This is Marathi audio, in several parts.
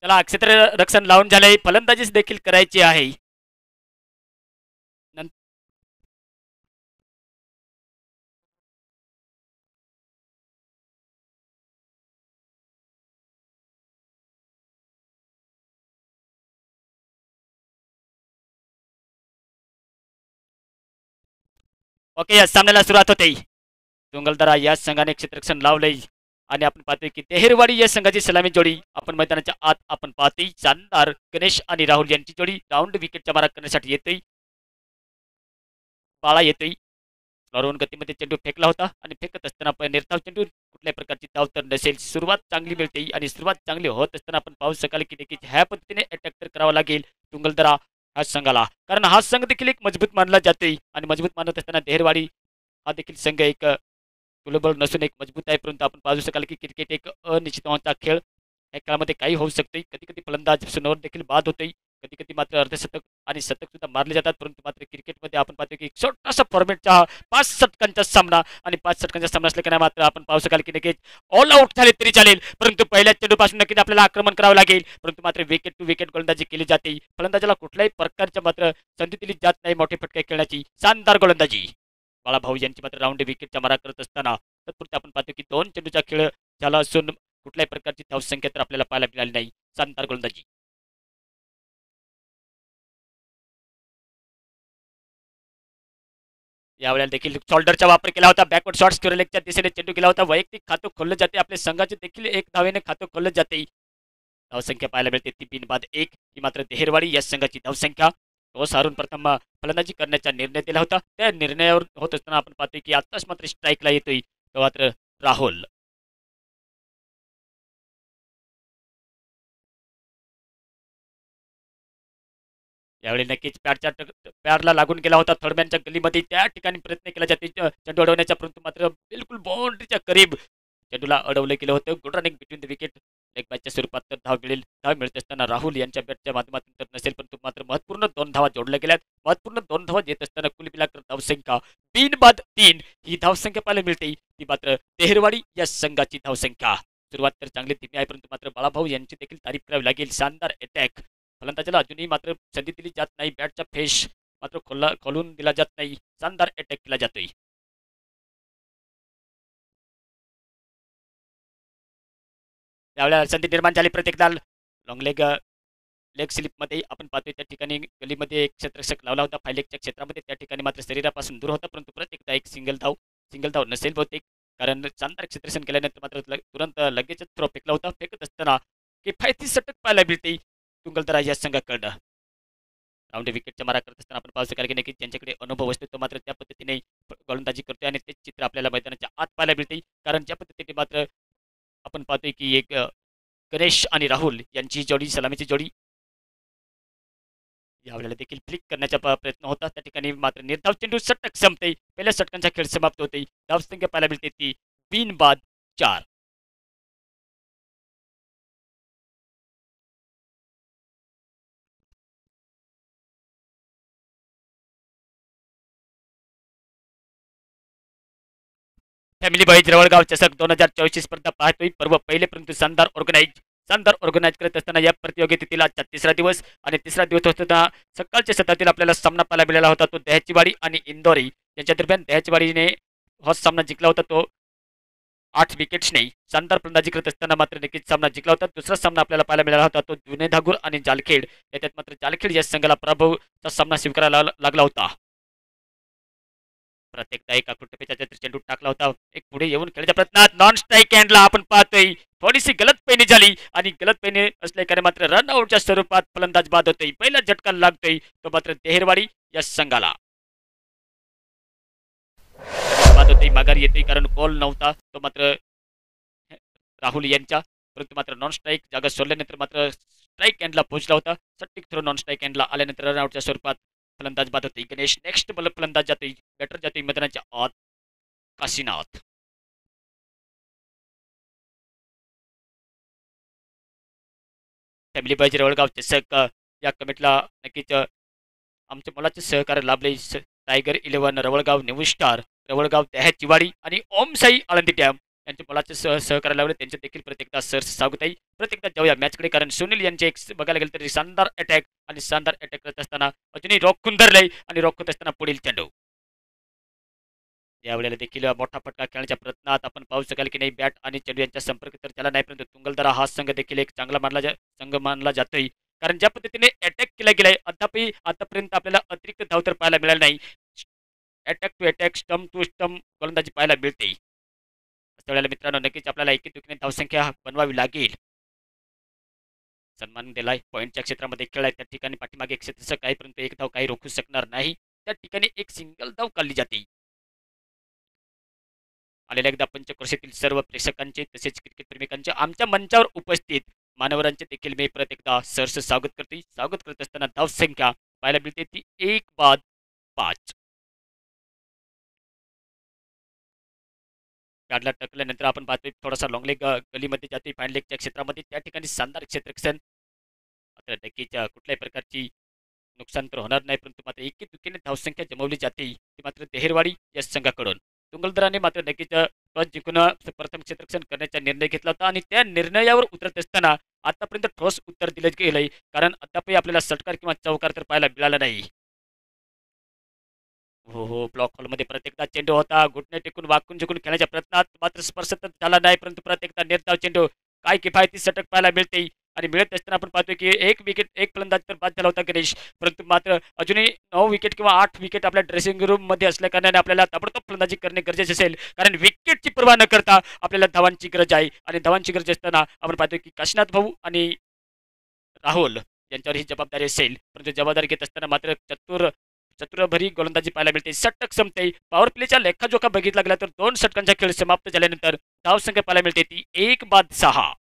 त्याला क्षेत्ररक्षण लावून झाले, फलंदाजीच देखील करायची आहे. ओके, या सामन्याला सुरुवात होते. डोंगलदरा या संघाने क्षेत्ररक्षण लावले आणि आपण पाहतोय की देहरवाडी या संघाची सलामी जोडी आपण मैदानाच्या आत आपण पाहतोय. शानदार गणेश आणि राहुल यांची जोडी राऊंड विकेटच्या मारा करण्यासाठी येतोय. बाळा येतोय. फ्लॉरवन गतीमध्ये चेंडू फेकला होता आणि फेकत असताना पण निर्धाव चेंडू कुठल्याही प्रकारची धाव तर नसेल. सुरुवात चांगली मिळते आणि सुरुवात चांगली होत असताना आपण पाहू शकाल की देखील ह्या पद्धतीने अटॅक तर करावा लागेल डोंगलदरा ह्या संघाला, कारण हा संघ देखील एक मजबूत मानला जातोय आणि मजबूत मानत असताना देहरवाडी हा देखील संघ एक तुलबळ नसून एक मजबूत आहे. परंतु आपण पाहू शकाल की क्रिकेट एक अनिश्चितता खेळ, या खेळामध्ये काही होऊ शकते. कधी कधी फलंदाज सुनावर देखील बाद होते, कधी कधी मात्र अर्धशतक आणि शतक सुद्धा मारले जातात. परंतु मात्र क्रिकेटमध्ये आपण पाहतो की छोटासा फॉर्मॅटचा 5 षटकांचा सामना आणि 5 षटकांचा सामना असल्याने मात्र आपण पाहू शकाल की नक्कीच ऑल आउट झाले तरी चालेल, परंतु पहिल्या चेंडूपासून नक्कीच आपल्याला आक्रमण करावं लागेल. परंतु मात्र विकेट टू विकेट गोलंदाजी केली जाते. फलंदाजाला कुठल्याही प्रकारच्या मात्र संधी दिली जात नाही मोठे फटके खेळण्याची. शानदार गोलंदाजी बाळाभाऊ यांची मात्र राऊंड विकेटच्या मारा करत असताना तत्पुरते आपण पाहतो की 2 चेंडूचा खेळ झाला असून कुठल्याही प्रकारची धावसंख्या तर आपल्याला पाहायला मिळाली नाही. शानदार गोलंदाजी. यावेळेला देखील शोल्डरचा वापर केला होता. बॅकवर्ड शॉट्स लेगच्या दिशेने चेंडू गेला होता. वैयक्तिक खातं खोललं जाते. आपल्या संघाचे देखील एक धावेने खातं खोललं जाते. धावसंख्या पाहायला मिळते ती 3-1 ही मात्र देहरवाडी या संघाची धावसंख्या. टॉस हारून प्रथम फलंदाजी करण्याचा निर्णय दिला होता. त्या निर्णयावर होत असताना आपण पाहतोय की आताच मात्र स्ट्राईकला येतोय तो मात्र राहुल. यावेळी नक्कीच पॅडला लागून गेला होता. थर्डमॅनच्या गलीमध्ये त्या ठिकाणी प्रयत्न केला जाते चेंडू अडवण्याचा, परंतु मात्र बिलकुल बाउंड्रीच्या करीब चेंडूला अडवलं गेलं होतं. Good running between the wicket leg बॅचच्या स्वरूपात तर धाव मिळेल. धाव मिळत असताना राहुल यांच्या बॅटच्या माध्यमातून तर नसेल, परंतु मात्र महत्वपूर्ण 2 धावा जोडल्या गेल्यात. महत्वपूर्ण 2 धावा येत असताना कुल मिलाकर धावसंख्या 3-3 ही धावसंख्या पाहायला मिळते. ती मात्र देहरवाडी या संघाची धावसंख्या. सुरुवात तर चांगली धीमी आहे, परंतु मात्र बाळाभाऊ यांची देखील तारीफ करावी लागेल. शानदार अटॅक. फलंदाजाला अजूनही मात्र संधी दिली जात नाही. बॅटचा फेस मात्र खोलून दिला जात नाही. शानदार अटॅक केला जातोय. त्यावेळेला संधी निर्माण झाली प्रत्येकदा लॉंग लेग स्लिपमध्ये आपण पाहतोय त्या ठिकाणी गलीमध्ये एक क्षेत्ररक्षक लावला होता. फायलेगच्या क्षेत्रामध्ये त्या ठिकाणी मात्र शरीरापासून दूर होता, परंतु प्रत्येकदा एक सिंगल धाव नसेल बहुतेक, कारण शानदार क्षेत्ररक्षण केल्यानंतर मात्र तुरंत लगेचच थ्रो फेकला होता. फेकत असताना किफायती षटक पाहायला मिळते डोंगलदरा या संघाकडं. राऊंड विकेटच्या मारा करत असताना आपण पाहू शकाल की नक्कीच त्यांच्याकडे अनुभव असतो, तो मात्र त्या पद्धतीने गोलंदाजी करतोय आणि तेच चित्र आपल्याला मैदानाच्या आत पाहायला मिळते. कारण ज्या पद्धतीने मात्र आपण पाहतोय की एक गणेश आणि राहुल यांची जोडी, सलामीची जोडी यावेळेला देखील फ्लिक करण्याचा प्रयत्न होता. त्या ठिकाणी मात्र निर्धाव चेंडू षटक संपते. पहिल्या षटकांचा खेळ समाप्त होते. धावसंख्या पाहायला मिळते ती 3-4. फॅमिली बॉईज रवळगाव चषक 2024 स्पर्धा पाहतोय. पर्व पहिले परंतु शानदार ऑर्गनाईज करत असताना या प्रतियोगितेतील आजचा 3रा दिवस आणि 3रा दिवस असताना सकाळच्या सत्रातील आपल्याला सामना पाहायला मिळाला होता. तो दह्याचीवाडी आणि इंदोरी यांच्या दरम्यान दह्याचीवाडीने हा सामना जिंकला होता, तो 8 विकेट्सने. शानदार फलंदाजी करत असताना मात्र नक्कीच सामना जिंकला होता. दुसरा सामना आपल्याला पाहायला मिळाला होता तो जुने धागूर आणि जालखेड. याच्यात मात्र जालखेड या संघाला पराभवचा सामना स्वीकारायला लागला होता. प्रत्येकदा एक आकृतीपेचा चेंडू टाकला होता. एक पुढे येऊन खेळण्याच्या प्रयत्नात नॉन स्ट्राईक हँडला आपण पाहतोय थोडीशी गलतफहमी झाली आणि गलतफहमी असल्याने मात्र रन आउटच्या स्वरूपात फलंदाज बाद होतोय. पहिला झटका लागतोय तो मात्र देहरवाडी या संघाला. बाद होतोय, माघार येतोय कारण कॉल नव्हता तो मात्र राहुल यांच्या, परंतु मात्र नॉन स्ट्राईक जागा सोडल्यानंतर मात्र स्ट्राईक हँडला पोहोचला होता. सट्टिक थ्रो नॉन स्ट्राईक हँडला आल्यानंतर रन आउटच्या स्वरूपात फलंदाज बाद होते. गणेश नेक्स्ट बॉल फलंदाज जातोय. बॅटर जातोय मैदानाच्या आत काशीनाथ. फॅमिली बॉईज रवळगाव चषक या कमिटीला नक्कीच आमच्या मुलाचे सहकार्य लाभले. टायगर 11 रवळगाव, न्यू स्टार रवळगाव, दह्याचीवाडी आणि ओम साई आळंदी डॅम यांचे मोलाचे सहकार्य लावले त्यांचे देखील प्रत्येकदा स्वागत आहे. प्रत्येकदा जाऊया मॅचकडे, कारण सुनील यांचे एक बघायला गेलं तरी शानदार अटॅक, आणि शानदार अटॅक करत असताना अजूनही रोखून धरलंय आणि रोखत असताना पुढील चेंडू. यावेळेला देखील मोठा फटका खेळण्याच्या प्रयत्नात आपण पाहू शकाल की नाही बॅट आणि चेंडू यांचा संपर्क तर झाला नाही, परंतु तुंगलदरा हा संघ देखील एक चांगला संघ मानला जातोय, कारण ज्या पद्धतीने अटॅक केला गेलाय अद्यापही आतापर्यंत आपल्याला अतिरिक्त धाव तर पाहायला मिळाला नाही. Attack to attack, stump to stump गोलंदाजी पाहायला मिळते. अशा वेळेला मित्रांनो नक्कीच आपल्याला एकीने धावसंख्या बनवावी लागेल. सन्मान दिलाय, पॉईंटच्या क्षेत्रामध्ये खेळलाय, त्या ठिकाणी पाठीमागे एक क्षेत्ररक्षक आहे, परंतु एक धाव काही रोखू शकणार नाही. त्या ठिकाणी एक सिंगल धाव काढली जाते. आलेल्या एकदा पंचक्रोशीतील सर्व प्रेक्षकांचे तसेच क्रिकेट प्रेमिकांचे आमच्या मंचावर उपस्थित मान्यवरांचे देखील मी परत एकदा सहर्ष स्वागत करते. स्वागत करत असताना धावसंख्या पाहायला मिळते ती 1-5. गाडला टकल्यानंतर आपण पाहतोय थोडासा लॉंग लेग गलीमध्ये जातोय फाईन लेगच्या क्षेत्रामध्ये, त्या ठिकाणी शानदार क्षेत्ररक्षण. मात्र नक्कीच कुठल्याही प्रकारची नुकसान तर होणार नाही, परंतु मात्र एकी दुकीने धावसंख्या जमवली जाते ती मात्र देहेरवाडी या संघाकडून. तुंगलदराने मात्र नक्कीच टॉस जिंकून प्रथम क्षेत्ररक्षण करण्याचा निर्णय घेतला होता, आणि त्या निर्णयावर उतरत असताना आतापर्यंत ठोस उत्तर दिलं गेलंय, कारण अद्यापही आपल्याला षटकार किंवा चौकार तर पाहायला मिळाला नाही. हो, ब्लॉक हॉलमध्ये प्रत्येकदा चेंडू होता, घुटणे टेकून वाकून झुकून खेळण्याच्या प्रयत्नात मात्र स्पर्श तर झाला नाही, परंतु प्रत्येकदा निर्धाव चेंडू काय किफायती षटक पाहायला मिळते. आणि मिळत असताना आपण पाहतोय की एक विकेट एक फलंदाज तर बाद झाला होता गणेश, परंतु मात्र अजूनही 9 विकेट किंवा 8 विकेट आपल्या ड्रेसिंग रूम मध्ये असल्या कारणाने आपल्याला ताबडतोब फलंदाजी करणे गरजेचे असेल, कारण विकेटची पर्वा न करता आपल्याला धावांची गरज आहे. आणि धावांची गरज असताना आपण पाहतोय की काशीनाथ भाऊ आणि राहुल यांच्यावर ही जबाबदारी असेल, परंतु जबाबदारी घेत असताना मात्र चतुरभरी गोलंदाजी पाहायला मिळते. षटक संपते. पॉवर प्लेच्या लेखाजोखा बघितला गेला तर 2 षटकांचा खेळ समाप्त झाल्यानंतर धावसंख्या पाहायला मिळते ती 1-6.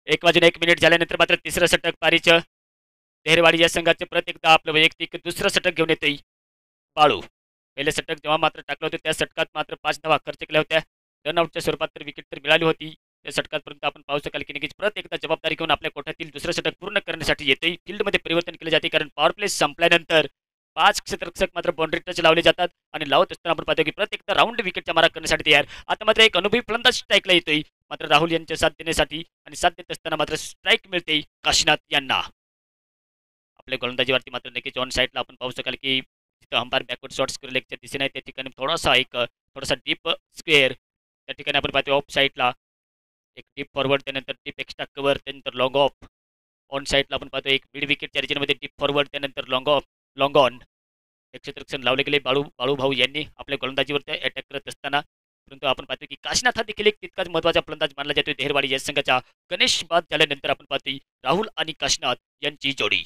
एक वाजून 1 मिनिट झाल्यानंतर मात्र तिसरं षटक पारीचं. देहरवाडी या संघाचे प्रत्येकदा आपलं वैयक्तिक दुसरं षटक घेऊन येते बाळू. पहिले षटक जेव्हा मात्र टाकलं होतं त्या षटकात मात्र 5 धावा खर्च केल्या होत्या. रनआउटच्या स्वरूपात तर विकेट तर मिळाली होती त्या षटकातपर्यंत. आपण पाहू शकाल की नक्कीच प्रत्येकदा जबाबदारी घेऊन आपल्या कोठ्यातील दुसरं षटक पूर्ण करण्यासाठी येते. फील्डमध्ये परिवर्तन केले जाते, कारण पॉवर प्ले संपल्यानंतर 5 क्षेत्ररक्षक मात्र बाउंड्री टच लावले जातात, आणि लावत असताना आपण पाहतो की प्रत्येकदा राऊंड विकेटच्या मारा करण्यासाठी तयार. आता मात्र एक अनुभवी फलंदाज स्ट्राईकला येतोय मात्र राहुल यांच्या साथ देण्यासाठी, आणि साथ देत असताना मात्र स्ट्राईक मिळते काशीनाथ यांना. आपल्या गोलंदाजीवरती मात्र नक्कीच ऑन साईडला आपण पाहू शकाल की तिथं अंपायर बॅकवर्ड शॉट्स लेगच्या दिशेने आहे, त्या ठिकाणी थोडासा डीप स्क्वेअर, त्या ठिकाणी आपण पाहतो ऑफ साईडला एक डीप फॉरवर्ड, त्यानंतर डीप एक्स्ट्रा कव्हर, त्यानंतर लॉंग ऑफ. ऑन साईडला आपण पाहतो एक मिड विकेटच्या रिजनमध्ये डीप फॉरवर्ड, त्यानंतर लॉंग ऑन. हे क्षेत्ररक्षण लावले गेले बाळू भाऊ यांनी आपल्या गोलंदाजीवरती अटॅक करत असताना, परंतु आपण पाहतो की काशीनाथ हा देखील एक तितकाच महत्त्वाचा फलंदाज मानला जातोय देहरवाडी या संघाचा. गणेश बाद झाल्यानंतर आपण पाहतोय राहुल आणि काशीनाथ यांची जोडी.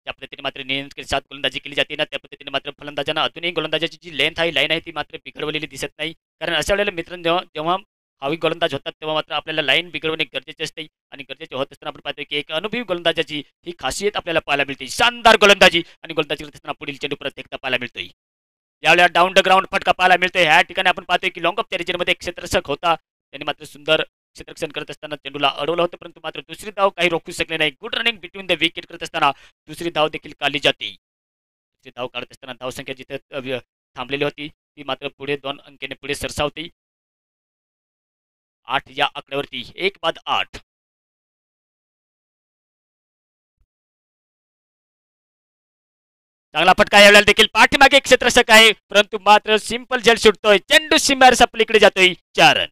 त्या पद्धतीने मात्र नियंत्रित साथ गोलंदाजी केली जाते ना, त्या पद्धतीने मात्र फलंदाजांना अजूनही गोलंदाजाची जी लेंथ आहे लाईन आहे ती मात्र बिघडवलेली दिसत नाही, कारण अशा वेळेला मित्रांनो जेव्हा हवी गोलंदाज होतात तेव्हा मात्र आपल्याला लाईन बिघडवणे गरजेचे असते, आणि गरजेचे होत असताना आपण पाहतोय की एक अनुभवी गोलंदाजाची ही खासियत आपल्याला पाहायला मिळते. शानदार गोलंदाजी, आणि गोलंदाजी करत असताना पुढील चेंडू प्रत्येकता पाहायला मिळतोय. यावेळेला डाऊन द ग्राउंड फटका पाहायला मिळतोय. ह्या ठिकाणी आपण पाहतोय की लॉंग ऑफ त्या रिजनमध्ये एक क्षेत्ररक्षक होता, त्यांनी मात्र सुंदर क्षेत्ररक्षण करत असताना चेंडूला अडवलं होतं, परंतु मात्र दुसरी धाव काही रोखू शकले नाही. Good running between the wicket करत असताना दुसरी धाव देखील काढली जाते. दुसरी धाव काढत असताना धावसंख्या जिथे थांबलेली होती ती मात्र पुढे 2 अंकेने पुढे सरसावते. 8 या आकड्यावरती 1-8. चांगला फटका यावेळेला देखील पाठीमागे एक क्षेत्ररक्षक आहे, परंतु मात्र सिंपल जल सुटतोय. चेंडू सीमार सपलीकडे जातोय. 4 रन.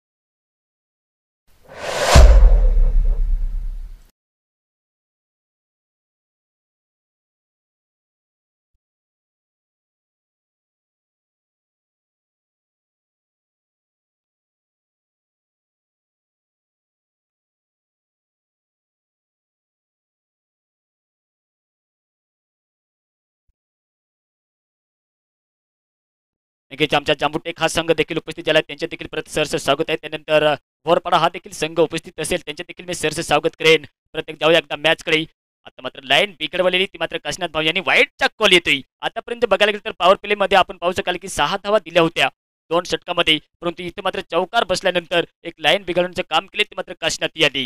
नक्कीच आमच्या जांबुटेक हा संघ देखील उपस्थित झाला आहे, त्यांचे देखील सरस स्वागत आहे. त्यानंतर भोरपाडा हा देखील संघ उपस्थित असेल, त्यांचे देखील मी सरस स्वागत करेन. प्रत्येक जाऊया एकदा मॅचकडे. आता मात्र लाईन बिघडवलेली ती मात्र काशीनाथ भाऊ यांनी वाईटचा कॉल येतोय. आतापर्यंत बघायला गेलं तर पॉवर प्ले मध्ये आपण पाहू शकाल की 6 धावा दिल्या होत्या 2 षटकामध्ये, परंतु इथे मात्र चौकार बसल्यानंतर एक लाईन बिघडवण्याचं काम केले ते मात्र काशीनाथ यांनी.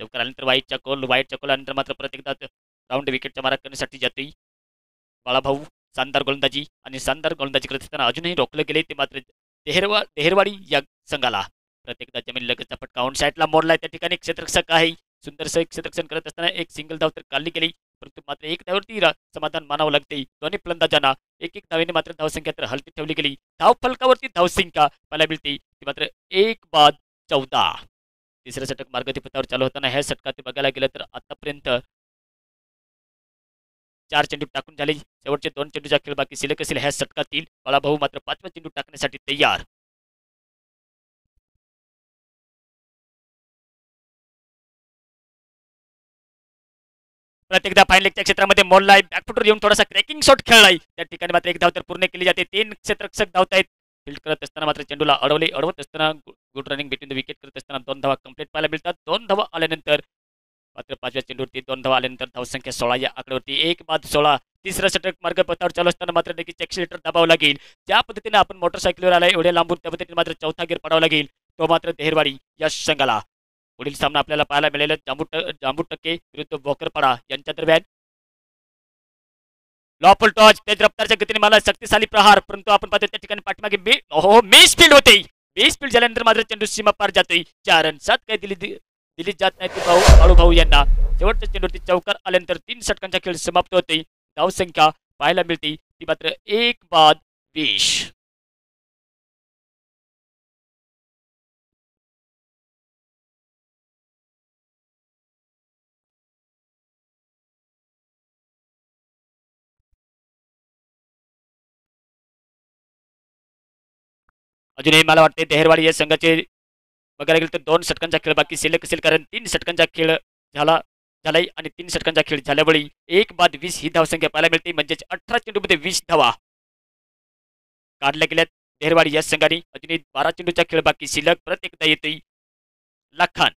चौकार आल्यानंतर वाईटच्या कॉल आल्यानंतर मात्र परत एकदा राऊंड विकेटचा मारा करण्यासाठी जातोय बाळाभाऊ. शानदार गोलंदाजी आणि शानदार गोलंदाजी करत असताना अजूनही रोखलं गेले ते मात्र देहरवाडी या संघाला. प्रत्येकदा जमीन लगतचा फटका ऑन साईडला मोडलाय. त्या ठिकाणी क्षेत्ररक्षक आहे. सुंदरसं क्षेत्ररक्षण करत असताना एक सिंगल धाव तर काढली गेली, परंतु मात्र एक धावावरती समाधान मानावं लागते दोन्ही फलंदाजांना. एक धावेने मात्र धावसंख्या तर हलती ठेवली गेली. धाव फलकावरती धावसंख्या पाहायला मिळते ती मात्र 1-14. तिसरं षटक मार्गदीपथावर चालू होताना ह्या षटकात बघायला गेलं तर आतापर्यंत 4 चेंडू टाकून झाले. शेवटचे 2 चेंडूचा खेळ बाकी शिल्लक असेल ह्या षटकातील. बाळाभाऊ मात्र 5वा चेंडू टाकण्यासाठी तयार. प्रत्येकदा फाईन लेगच्या क्षेत्रामध्ये मोडलाय. बॅकफुटवर येऊन थोडासा क्रॅकिंग शॉट खेळलाय. त्या ठिकाणी मात्र एक धाव तर पूर्ण केली जाते. 3 क्षेत्ररक्षक धावतायत. फील्ड करत असताना मात्र चेंडूला अडवत असताना good running between the wicket करत असताना 2 धावा कंप्लीट पाहायला मिळतात. 2 धावा आल्यानंतर मात्र 5व्या चेंडूवरती 2 धावा आल्यानंतर धावसंख्या 16 या आकड्यावरती 1-16. तिसरं षटक मार्गपथावर चालू असताना मात्र नक्कीच एक्सिलेटर दाबावं लागेल. ज्या पद्धतीने आपण मोटरसायकलवर आलाय एवढ्या लांबून त्या पद्धतीने मात्र चौथा गिअर पडावा लागेल तो मात्र देहरवाडी या संघाला. पुढील सामना आपल्याला पाहायला मिळेल जांबू टक्के विरुद्ध बोकरपाडा यांच्या दरम्यान. लॉफुल टॉच तेज रफ्तारच्या गतीने मला शक्तिशाली प्रहार, परंतु आपण पाहतो त्या ठिकाणी पाठीमागे मिस फील्ड होते. मिस फील्ड झाल्यानंतर मात्र चेंडू सीमा पार जातोय. 4 रन 7 काही दिली जात नाही ती बाळूभाऊ यांना. शेवटच्या चेंडूवरती चौकार आल्यानंतर 3 षटकांचा खेळ समाप्त होते. धावसंख्या पाहायला मिळते ती मात्र 1-20. अजूनही मला वाटते देहरवाडी या संघाचे बघायला गेलं तर 2 षटकांचा खेळ बाकी शिल्लक असेल, कारण 3 षटकांचा खेळ झालाय आणि 3 षटकांचा खेळ झाल्यावेळी 1-20 ही धावसंख्या पाहायला मिळते. म्हणजेच 18 चेंडूमध्ये 20 धावा काढल्या गेल्यात देहरवाडी या संघाने. अजूनही 12 चेंडूचा खेळ बाकी शिल्लक. परत एकदा येतोय लाखान.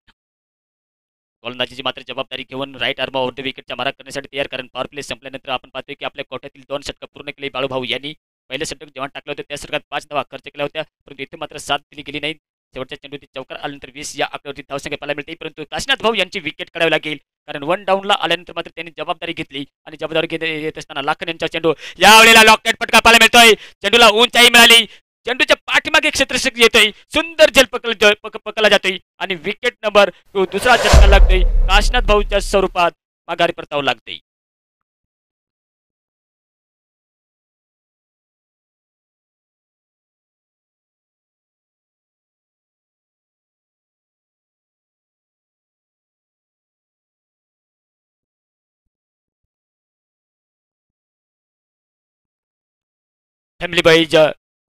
गोलंदाजीची मात्र जबाबदारी घेऊन राईट आर्म ओव्हर द विकेटचा मारा करण्यासाठी तयार, कारण पॉवर प्ले संपल्यानंतर आपण पाहतोय की आपल्या कोट्यातील 2 षटक पूर्ण केले बाळूभाऊ यांनी. पहिलं षटक जेव्हा टाकलं होतं त्या षटकात 5 धावा खर्च केल्या होत्या, परंतु इथे मात्र 7 दिली गेली नाही. शेवटच्या चेंडूची चौकार आल्यानंतर 20 या आकड्यावरती धावसंख्या पाहायला मिळते, परंतु काशीनाथ भाऊ यांची विकेट काढावी लागेल, कारण 1 डाऊनला आल्यानंतर मात्र त्यांनी जबाबदारी घेतली आणि जबाबदारी येत असताना लाखन यांचा चेंडू यावेळेला लॉकेट फटका पाहायला मिळतोय. चेंडूला उंचाई मिळाली. चेंडूच्या पाठीमागे क्षेत्ररक्षक येतोय. सुंदर झेल पकडला जातोय आणि विकेट नंबर 2 दुसरा झटका लागतोय. काशीनाथ भाऊच्या स्वरूपात माघारी परतावं लागतंय. फॅमिली बाईज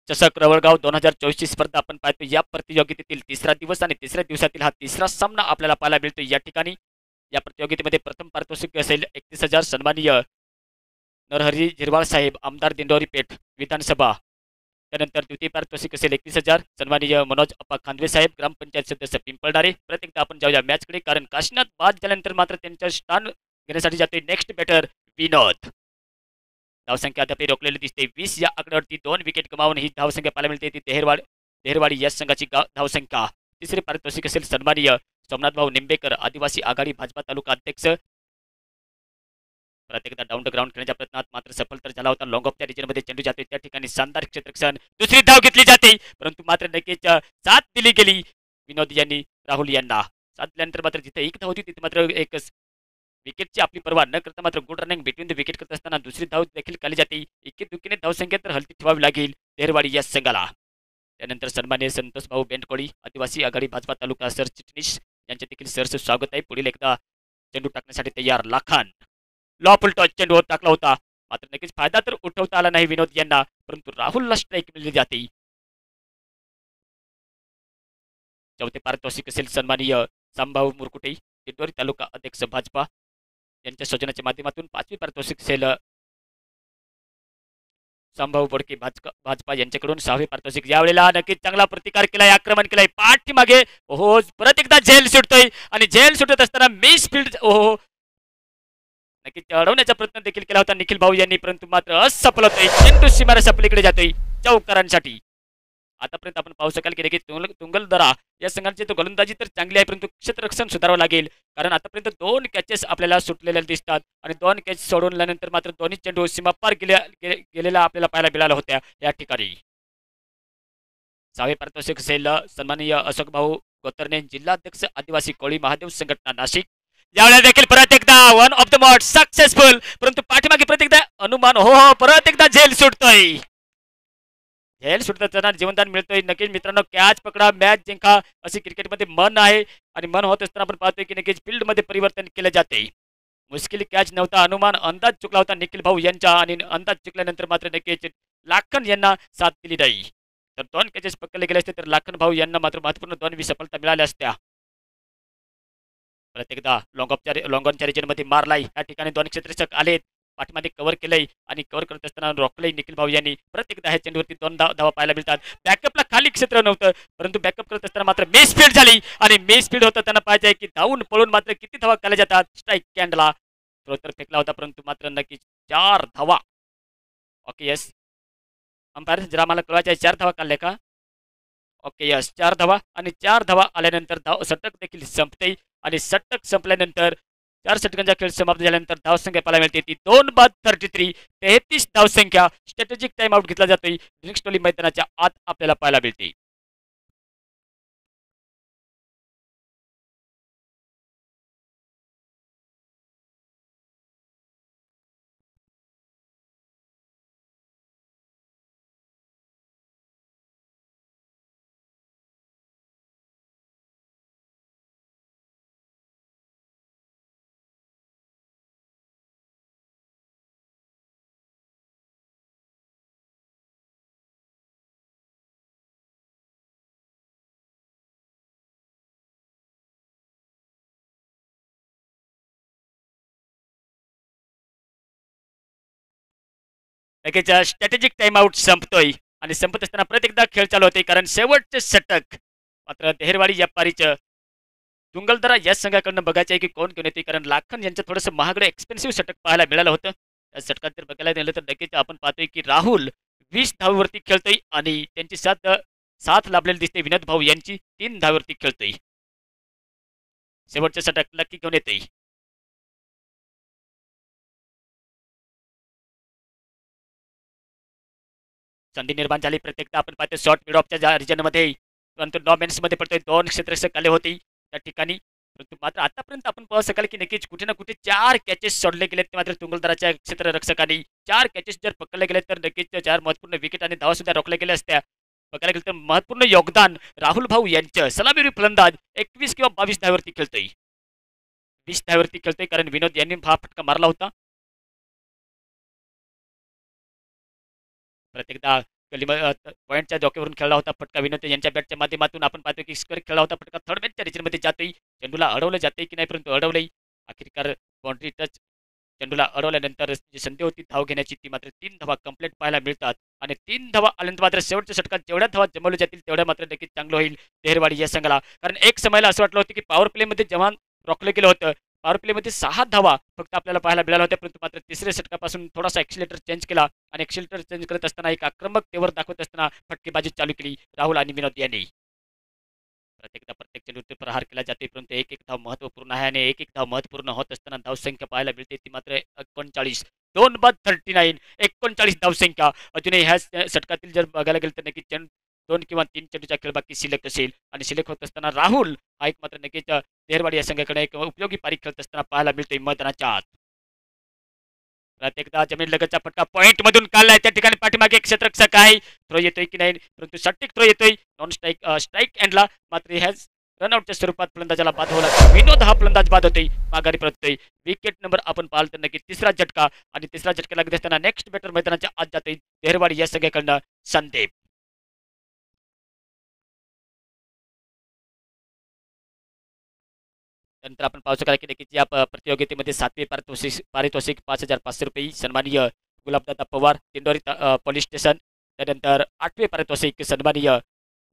चषक रवळगाव 2024 स्पर्धा आपण पाहतो. या प्रतियोगितेतील तिसरा दिवस आणि तिसऱ्या दिवसातील हा तिसरा सामना आपल्याला पाहायला मिळतो. या ठिकाणी या प्रतियोगितेमध्ये प्रथम पारितोषिक असेल 31,000 सन्माननीय नरहरी झिरवाळ साहेब, आमदार दिंडोरी पेठ विधानसभा. त्यानंतर द्वितीय पारितोषिक असेल 31,000 सन्माननीय मनोज अप्पा खांदवे साहेब, ग्रामपंचायत सदस्य पिंपळडारे. प्रत्येकदा आपण जाऊया मॅचकडे, कारण काशीनाथ बाद झाल्यानंतर मात्र त्यांच्या स्थान घेण्यासाठी जाते नेक्स्ट बॅटर विनोद. धावसंख्या अद्याप रोखलेली दिसते. 20 या आकड्यावरती 2 विकेट गमावून ही धावसंख्या पाहायला मिळते ती देहरवाडी या संघाची धावसंख्या. तिसरे पारितोषिक असेल सन्माननीय सोमनाथ भाऊ निंबेकर, आदिवासी आघाडी भाजपा तालुका अध्यक्ष. प्रत्येकदा डाऊन द ग्राउंड खेळण्याच्या प्रयत्नात मात्र सफल तर झाला होता. लॉंग ऑफ त्या रिजनमध्ये चेंडू जातोय, त्या ठिकाणी शानदार क्षेत्ररक्षण. दुसरी धाव घेतली जाते, परंतु मात्र नक्कीच 7 दिली गेली विनोद यांनी राहुल यांना. 7 दिल्यानंतर मात्र जिथे 1 धाव होती तिथे मात्र एकच विकेटची आपली पर्वा न करता मात्र good running between the wicket करत असताना दुसरी धाव देखील काढली जाते. इतकी दुखीने धावसंख्या तर हलती ठेवावी लागेल देहरवाडी या संघाला. त्यानंतर सन्मान्य संतोष भाऊ बेंडकोळी, आदिवासी आघाडी भाजपा तालुका सरचिटणीस यांचे देखील सरस स्वागत आहे. पुढील एकदा चेंडू टाकण्यासाठी तयार लाखान. लॉफुल टॉच चेंडू टाकला होता, मात्र नक्कीच फायदा तर उठवता आला नाही विनोद यांना, परंतु राहुलला स्ट्राईक मिळली जाते. चौथे पारितोषिक असेल सन्माननीय सांभाऊ मुरकुटे, दिंडोरी तालुका अध्यक्ष भाजपा यांच्या सौजन्याच्या माध्यमातून. 5वी पारितोषिक असेल संभाऊ बोडके भाजपा यांच्याकडून. 6वे पारितोषिक. यावेळेला नक्कीच चांगला प्रतिकार केलाय, आक्रमण केलाय पाठीमागे. ओहो, परत एकदा झेल सुटतोय आणि झेल सुटत असताना मिस फील्ड. ओहो, नक्कीच अडवण्याचा प्रयत्न देखील केला होता निखिल भाऊ यांनी, परंतु मात्र असफल होतोय. चेंडू सीमारेषा पलीकडे जातोय चौकारांसाठी. आतापर्यंत आपण पाहू शकाल की तुंगलदरा या संघाची तो गोलंदाजी तर चांगली आहे, परंतु क्षेत्ररक्षण सुधारावं लागेल. कारण आतापर्यंत 2 कॅचेस आपल्याला सुटलेल्या दिसतात आणि 2 कॅच सोडवल्यानंतर मात्र दोन्ही चेंडू सीमापार गेलेला आपल्याला पाहायला मिळाला होत्या या ठिकाणी. 6वे पारितोषिक असेल सन्माननीय अशोक भाऊ गोतरणे, जिल्हाध्यक्ष आदिवासी कोळी महादेव संघटना नाशिक. यावेळेला देखील परत एकदा वन ऑफ द मॉट सक्सेसफुल, परंतु पाठीमागे परत एकदा अनुमान हो परत एकदा झेल सुटतोय. झेल सुटताना जीवनदान मिळतोय. नक्कीच मित्रांनो, कॅच पकडा मॅच जिंका असे क्रिकेटमध्ये मन आहे आणि मन होत असताना आपण पाहतोय की नक्कीच फील्डमध्ये परिवर्तन केले जाते. मुश्किल कॅच नव्हता, अनुमान अंदाज चुकला होता निखिल भाऊ यांचा आणि अंदाज चुकल्यानंतर मात्र नक्कीच लाखन यांना साथ दिली नाही. तर 2 कॅचेस पकडले गेले असते तर लाखन भाऊ यांना मात्र महत्वपूर्ण 2 सफलता मिळाल्या असत्या. परत एकदा लॉंग ऑनच्या रिजनमध्ये मारलाय. या ठिकाणी 2 क्षेत्ररक्षक आलेत, पाठीमध्ये कव्हर केलंय आणि कव्हर करत असताना रोखलंय निखिल भाऊ यांनी. परत एकदा ह्या चेंडूवरती 2 धावा पाहायला मिळतात. बॅकअपला खाली क्षेत्र नव्हतं, परंतु बॅकअप करत असताना मात्र मिसफील्ड झाली आणि मिसफील्ड होतं त्यांना पाहिजे की धावून पळून मात्र किती धावा केल्या जातात. स्ट्राईक कॅन्डला थ्रो तर फेकला होता, परंतु मात्र नक्कीच 4 धावा. ओके यस अंपायर, जरा मला कळवायचं आहे 4 धावा काढल्या का? ओके यस 4 धावा आणि 4 धावा आल्यानंतर षटक देखील संपते आणि षटक संपल्यानंतर 4 षटकांचा खेळ समाप्त झाल्यानंतर धावसंख्या पाहायला मिळते ती 2 बाद 33, 33 धावसंख्या. स्ट्रॅटेजिक टाइम आउट घेतला जातोय ड्रिंक्स टोली मैदानाच्या आत आपल्याला पाहायला मिळते. लगेच स्ट्रॅटेजिक टाइम आउट संपतोय आणि संपत असताना परत एकदा खेळ चालू होते, कारण शेवटचे षटक मात्र देहरवाडी व्यापारीचं दुंगलदरा या संघाकडनं बघायचं आहे की कोण घेऊन येते. कारण लाखन यांचं थोडंसं महागडं एक्सपेन्सिव्ह षटक पाहायला मिळालं होतं. त्या षटकात जर बघायला गेलं तर नक्कीच आपण पाहतोय की राहुल 20 धावेवरती खेळतोय आणि त्यांची साथ लाभलेली दिसते. विनोद भाऊ यांची 3 धावेवरती खेळतोय. शेवटचे षटक नक्की घेऊन येते. संधी निर्माण झाली प्रत्येकदा आपण पाहतो शॉर्ट मिड ऑफच्या रिजनमध्ये, परंतु मध्ये पडतोय. 2 क्षेत्ररक्षक आले होते त्या ठिकाणी, परंतु मात्र आतापर्यंत आपण पाहू शकाल की नक्कीच कुठे ना कुठे 4 कॅचेस सोडले गेलेत. मात्र तुंगलदराच्या क्षेत्ररक्षकांनी 4 कॅचेस जर पकडले गेले तर नक्कीच 4 महत्वपूर्ण विकेट आणि धावा सुद्धा रोखल्या गेल्या असत्या. बघायला गेलं तर महत्वपूर्ण योगदान राहुल भाऊ यांचं. सलामीवीर फलंदाज 21 किंवा 22 धावेवरती खेळतोय, 20 धावेवरती खेळतोय, कारण विनोद यांनी हा फटका मारला होता. प्रत्येकदा पॉईंटच्या डोक्यावरून खेळला होता फटका विनोद यांच्या बॅटच्या माध्यमातून. आपण पाहतो की स्क्वेअर खेळला होता फटका थर्ड मॅचच्या रिजनमध्ये जातोय. चेंडूला अडवलं जाते की नाही, परंतु अडवलंय. अखेरकार बाउंड्री टच चेंडूला अडवल्यानंतर जी संधी होती धाव घेण्याची ती मात्र 3 धावा कंप्लीट पाहायला मिळतात. आणि 3 धावा आल्यानंतर मात्र शेवटच्या षटकात जेवढ्या धावा जमवल्या जातील तेवढ्या मात्र नक्कीच चांगलं होईल देहरवाडी या संघाला. कारण एक समयाला असं वाटलं होतं की पॉवर प्लेमध्ये जेव्हा रोखलं गेलं होतं, पॉवर प्लेमध्ये 6 धावा फक्त आपल्याला पाहायला मिळाल्या होत्या, परंतु मात्र तिसऱ्या षटकापासून थोडासा एक्सिलेटर चेंज केला आणि एक्सिलेटर चेंज करत असताना एक आक्रमकतेवर दाखवत असताना फटकेबाजी चालू केली राहुल आणि विनोद यांनी. प्रत्येक चेंडूवर प्रहार केला जाते, परंतु एक धाव महत्वपूर्ण आहे आणि एक धाव महत्वपूर्ण होत असताना धावसंख्या पाहायला मिळते ती मात्र 39, 2 बाद 39, 39 धावसंख्या. अजूनही ह्या षटकातील जर बघायला गेलं तर नक्की 2 किंवा 3 चेंडूचा खेळ बाकी शिल्लक असेल आणि शिल्लक होत असताना राहुल हा एक मात्र नक्कीच देहरवाडी या संघाकडे एक उपयोगी पारी खेळत असताना पाहायला मिळतोय मैदानाच्या आत. प्रत्येकदा जमीन लगतचा फटका पॉइंट मधून काढलाय. त्या ठिकाणी पाठीमागे एक क्षेत्ररक्षक आहे, थ्रो येतोय की नाही, परंतु सटीक थ्रो येतोय नॉन स्ट्राईक एंडला. मात्र ह्या रनआउटच्या स्वरूपात फलंदाजाला बाद होला. विनोद हा फलंदाज बाद होतोय, माघारी परततोय. विकेट नंबर आपण पाहाल तर नक्की तिसरा झटका आणि तिसरा झटका लागत असताना नेक्स्ट बॅटर मैदानाच्या आत जातोय देहरवाडी या संघाकडनं संदीप. त्यानंतर आपण पाहू शकाल की नक्कीच या प्रतियोगितेमध्ये 7वे पारितोषिक 5,500 रुपये सन्माननीय गुलाबदादा पवार दिंडोरी पोलीस स्टेशन. त्यानंतर 8वे पारितोषिक सन्माननीय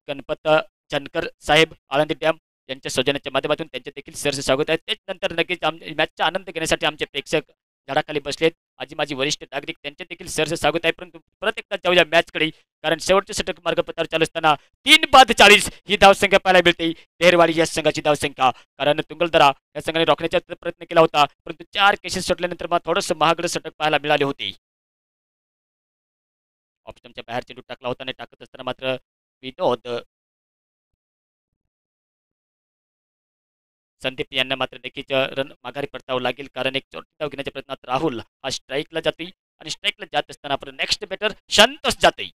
गणपत जानकर साहेब आळंदी डॅम यांच्या सौजन्याच्या माध्यमातून त्यांचे देखील सरसे स्वागत आहे. त्याच्यानंतर नक्कीच मॅचचा आनंद घेण्यासाठी आमचे प्रेक्षक झाडाखाली बसलेत. आजी माझी वरिष्ठ नागरिक त्यांचे देखील सहर्ष स्वागत आहे. परंतु परत एकदा जाऊया मॅचकडे, कारण शेवटचे षटक मार्गपथावर चालू असताना 3 बाद 40 ही धावसंख्या पाहायला मिळते देहरवाडी या संघाची धावसंख्या. कारण तुंगलदरा या संघाने रोखण्याचा प्रयत्न केला होता, परंतु 4 केसेस सुटल्यानंतर मग थोडंसं महागडं षटक पाहायला मिळाले होते. ऑप्शनच्या बाहेर चेंडू टाकला होता आणि टाकत असताना मात्र विनोद संदीप यांना मात्र नक्कीच रन माघारी परतावं लागेल, कारण एक चोरटी धाव घेण्याच्या प्रयत्नात राहुल हा स्ट्राईकला जातोय आणि स्ट्राईकला जात असताना आपण नेक्स्ट बॅटर शांतच जातोय.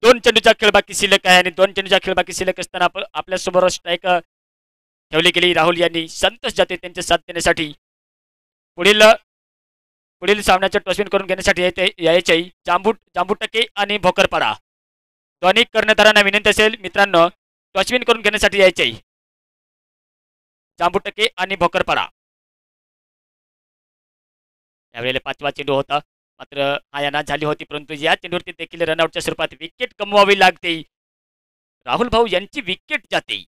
2 चेंडूचा खेळ बाकी शिल्लक आहे आणि 2 चेंडूचा खेळ बाकी शिल्लक असताना आपण आपल्यासमोर स्ट्राईक ठेवली गेली. राहुल यांनी संतोष जाते त्यांचे साथ देण्यासाठी. पुढील पुढील सामन्याचं टॉसविन करून घेण्यासाठी यायचे जांबुटके आणि भोकरपाडा. दोन्ही कर्णधारांना विनंती असेल मित्रांनो, टॉसविन करून घेण्यासाठी यायचे जांबुटके आणि भोकरपाडा. यावेळेला 5वा चेंडू होता, मात्र हायाना झाली होती, परंतु या चेंडूवरती देखील रनआउटच्या स्वरूपात विकेट गमवावी लागते. राहुल भाऊ यांची विकेट जाते.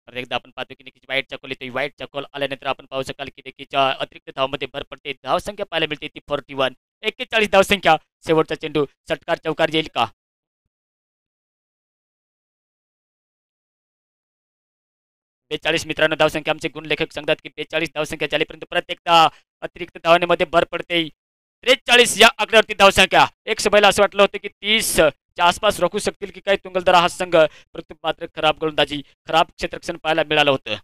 तर एकदा आपण पाहतो की नक्कीच वाईट चकोल येते. वाईट चकोल आल्यानंतर आपण पाहू शकाल की नक्कीच्या अतिरिक्त धावामध्ये भर पडते. धावसंख्या पाहायला मिळते ती 41. 41 धावसंख्या. शेवटचा चेंडू षटकार चौकार येईल का? 42 मित्रांनो धावसंख्या. आमचे गुणलेखक सांगतात की 42 धावसंख्या झालीपर्यंत प्रत्येकदा अतिरिक्त धावांमध्ये भर पडते. 43 या आकड्यावरती धावसंख्या. एक सभेला असं वाटलं होतं की 30 च्या आसपास रोखू शकतील की काय तुंगलदरा हा संघ, परंतु मात्र खराब गोलंदाजी, खराब क्षेत्ररक्षण पाहायला मिळालं होतं.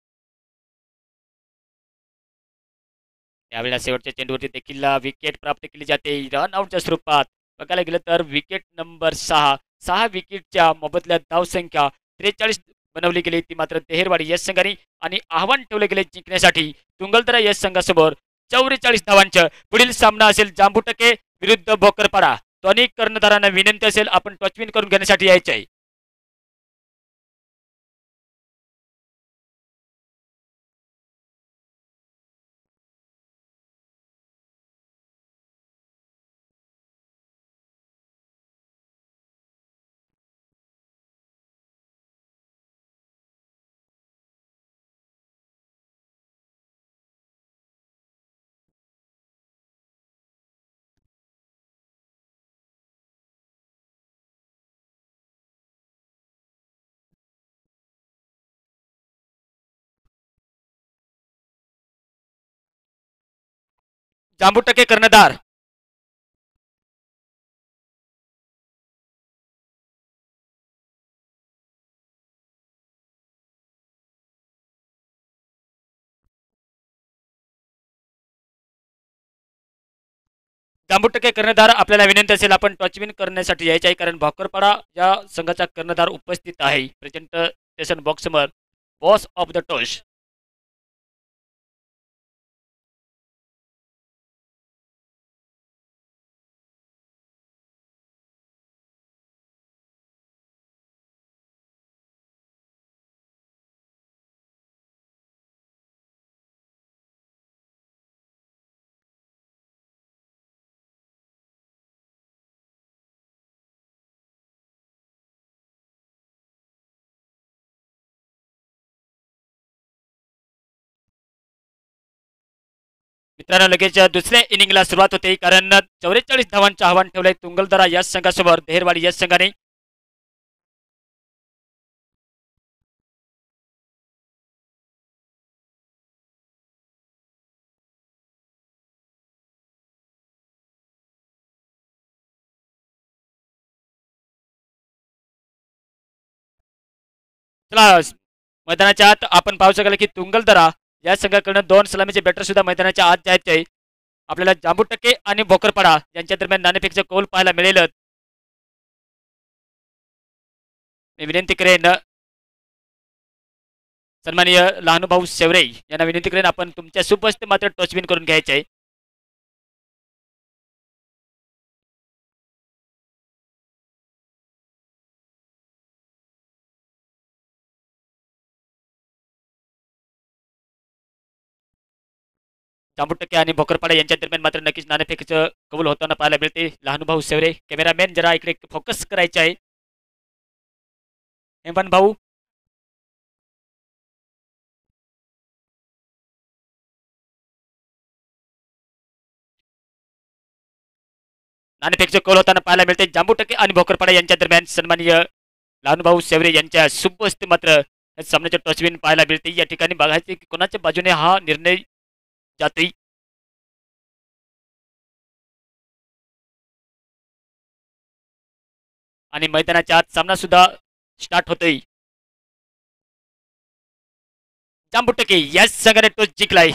त्यावेळेला शेवटच्या चेंडूवरती देखील विकेट प्राप्त केली जाते रन आउटच्या स्वरूपात. बघायला गेलं तर विकेट नंबर 6 विकेटच्या मोबदल्यात धावसंख्या 43 बनवली गेली, ती मात्र देहेरवाडी यश संघाने, आणि आव्हान ठेवले गेले जिंकण्यासाठी तुंगलदरा यश संघासमोर 44 धावांचं. पुढील सामना असेल जांबुटके विरुद्ध भोकरपाडा. दोन्ही कर्णधारांना विनंती असेल आपण टॉचविन करून घेण्यासाठी यायचे आहे. जांबुटके कर्णधार. जांबुटके कर्णधार आपल्याला विनंती असेल आपण टॉचविन करण्यासाठी यायचे आहे, कारण भोकरपाडा या संघाचा कर्णधार उपस्थित आहे प्रेझेंटेशन बॉक्स समोर. Boss of the toss. मित्रांनो लगेच दुसऱ्या इनिंगला सुरुवात होते, कारण 44 धावांचं आव्हान ठेवलंय तुंगलदरा या संघासमोर देहेरवाडी या संघाने. चला, मैदानाच्या आत आपण पाहू शकाल की तुंगलदरा या संघाकडून 2 सलामीचे बॅटर सुद्धा मैदानाच्या आत जायचे. आपल्याला जांबुटके आणि भोकरपाडा यांच्या दरम्यान नाणेफेकचा कौल पाहायला मिळेल. मी विनंती करेन सन्माननीय लहानुभाऊ शेवरे यांना विनंती करेन आपण तुमच्या सुपस्थित मात्र टॉचविन करून घ्यायचे आहे. जांबुटके आणि भोकरपाडा यांच्या दरम्यान मात्र नक्कीच नाणेफेकीचं कबूल होताना पाहायला मिळते. लहानूभाऊ सेवरे कॅमेरामॅन जरा इकडे फोकस करायचे आहे. हेमंत भाऊ नाणेफेकीचं कौल होताना पाहायला मिळते. जांबुटके आणि भोकरपाडा यांच्या दरम्यान सन्माननीय लहानूभाऊ सेवरे यांच्या शुभ हस्ते मात्र सामन्याचे टॉसविन पाहायला मिळते. या ठिकाणी बघायचे की कोणाच्या बाजूने हा निर्णय जातोय. आणि मैदानाच्या आत सामना सुद्धा स्टार्ट होतोय. जांबुटके या संघाने टॉस जिंकलाय.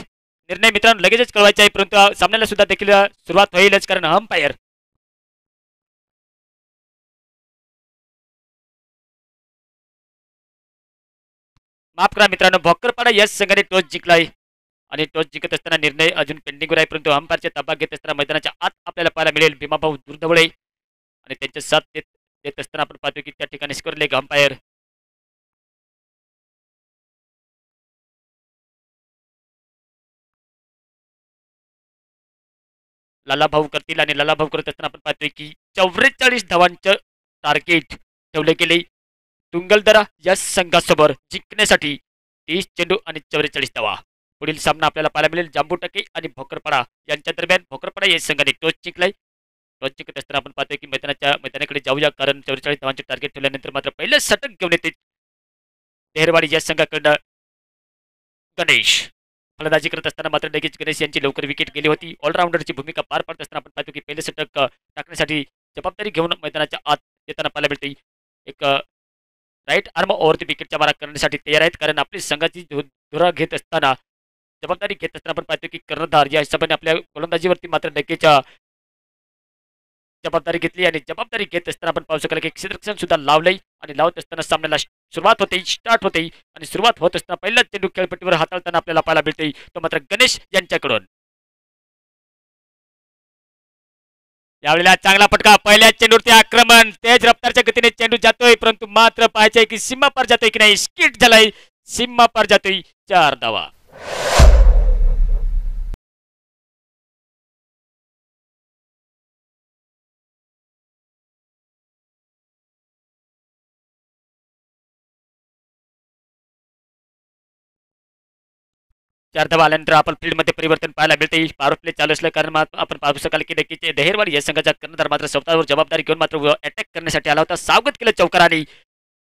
निर्णय मित्रांनो लगेचच कळवायचा आहे, परंतु सामन्याला सुद्धा देखील सुरुवात होईलच कारण अंपायर माफ करा मित्रांनो, भोकरपाडा या संघाने टॉस जिंकलाय आणि टॉस जिंकत असताना निर्णय अजून पेंडिंगवर आहे, परंतु अंपायरच्या ताबा घेत असताना मैदानाच्या आत आपल्याला पाहायला मिळेल भीमाभाऊ दुर्धवळे आणि त्यांचे साथ देत असताना आपण पाहतो की त्या ठिकाणी स्कोर लेग अंपायर लालाभाऊ करतील आणि लालाभाऊ करत असताना आपण पाहतोय की 44 धावांचं टार्गेट ठेवले गेले तुंगलदरा या संघासमोर जिंकण्यासाठी. 30 चेंडू आणि 44 धावा. पुढील सामना आपल्याला पाहायला मिळेल जांबुटके आणि भोकरपाडा यांच्या दरम्यान. भोकरपाडा या संघाने टॉस जिंकलाय. टॉस जिंकत असताना आपण पाहतोय की मैदानाकडे जाऊया कारण 44 धावांचे टार्गेट ठेवल्यानंतर मात्र पहिलं षटक घेऊन येते देहरवाडी या संघाकडनं गणेश. फलंदाजी करत असताना मात्र लगेच गणेश यांची लवकर विकेट गेली होती. ऑलराऊंडरची भूमिका पार पाडत असताना आपण पाहतो की पहिले षटक टाकण्यासाठी जबाबदारी घेऊन मैदानाच्या आत येताना पाहायला मिळते. एक राईट आर्म ओव्हर द विकेटच्या मारा करण्यासाठी तयार आहेत कारण आपली संघाची धुरा घेत असताना जबाबदारी घेत असताना आपण पाहतो की कर्णधार या हिशोबाने आपल्या गोलंदाजीवरती मात्र लगेच जबाबदारी घेतली आणि जबाबदारी घेत असताना आपण पाहू शकाल की क्षेत्ररक्षण सुद्धा लावलंय आणि लावत असताना सामन्याला सुरुवात होते स्टार्ट होते आणि सुरुवात होत असताना पहिला चेंडू खेळपट्टीवर हाताळताना आपल्याला पाहायला मिळते तो मात्र गणेश यांच्याकडून. यावेळेला चांगला फटका पहिल्या चेंडूवरती आक्रमण तेज रफ्तारच्या गतीने चेंडू जातोय परंतु मात्र पाहायचंय की सीमा पार जातोय की नाही. स्किट झालाय, सीमा पार जातोय. 4 धावा. चार धावा आल्यानंतर आपण फील्डमध्ये परिवर्तन पाहायला मिळते. पॉवर प्ले चालू असल्या कारण आपण पाहू शकाल की नक्कीच देहरवाडी या संघाचा कर्णधार मात्र स्वतःवर जबाबदारी घेऊन मात्र अटॅक करण्यासाठी आला होता. सावगत केलं चौकाराने.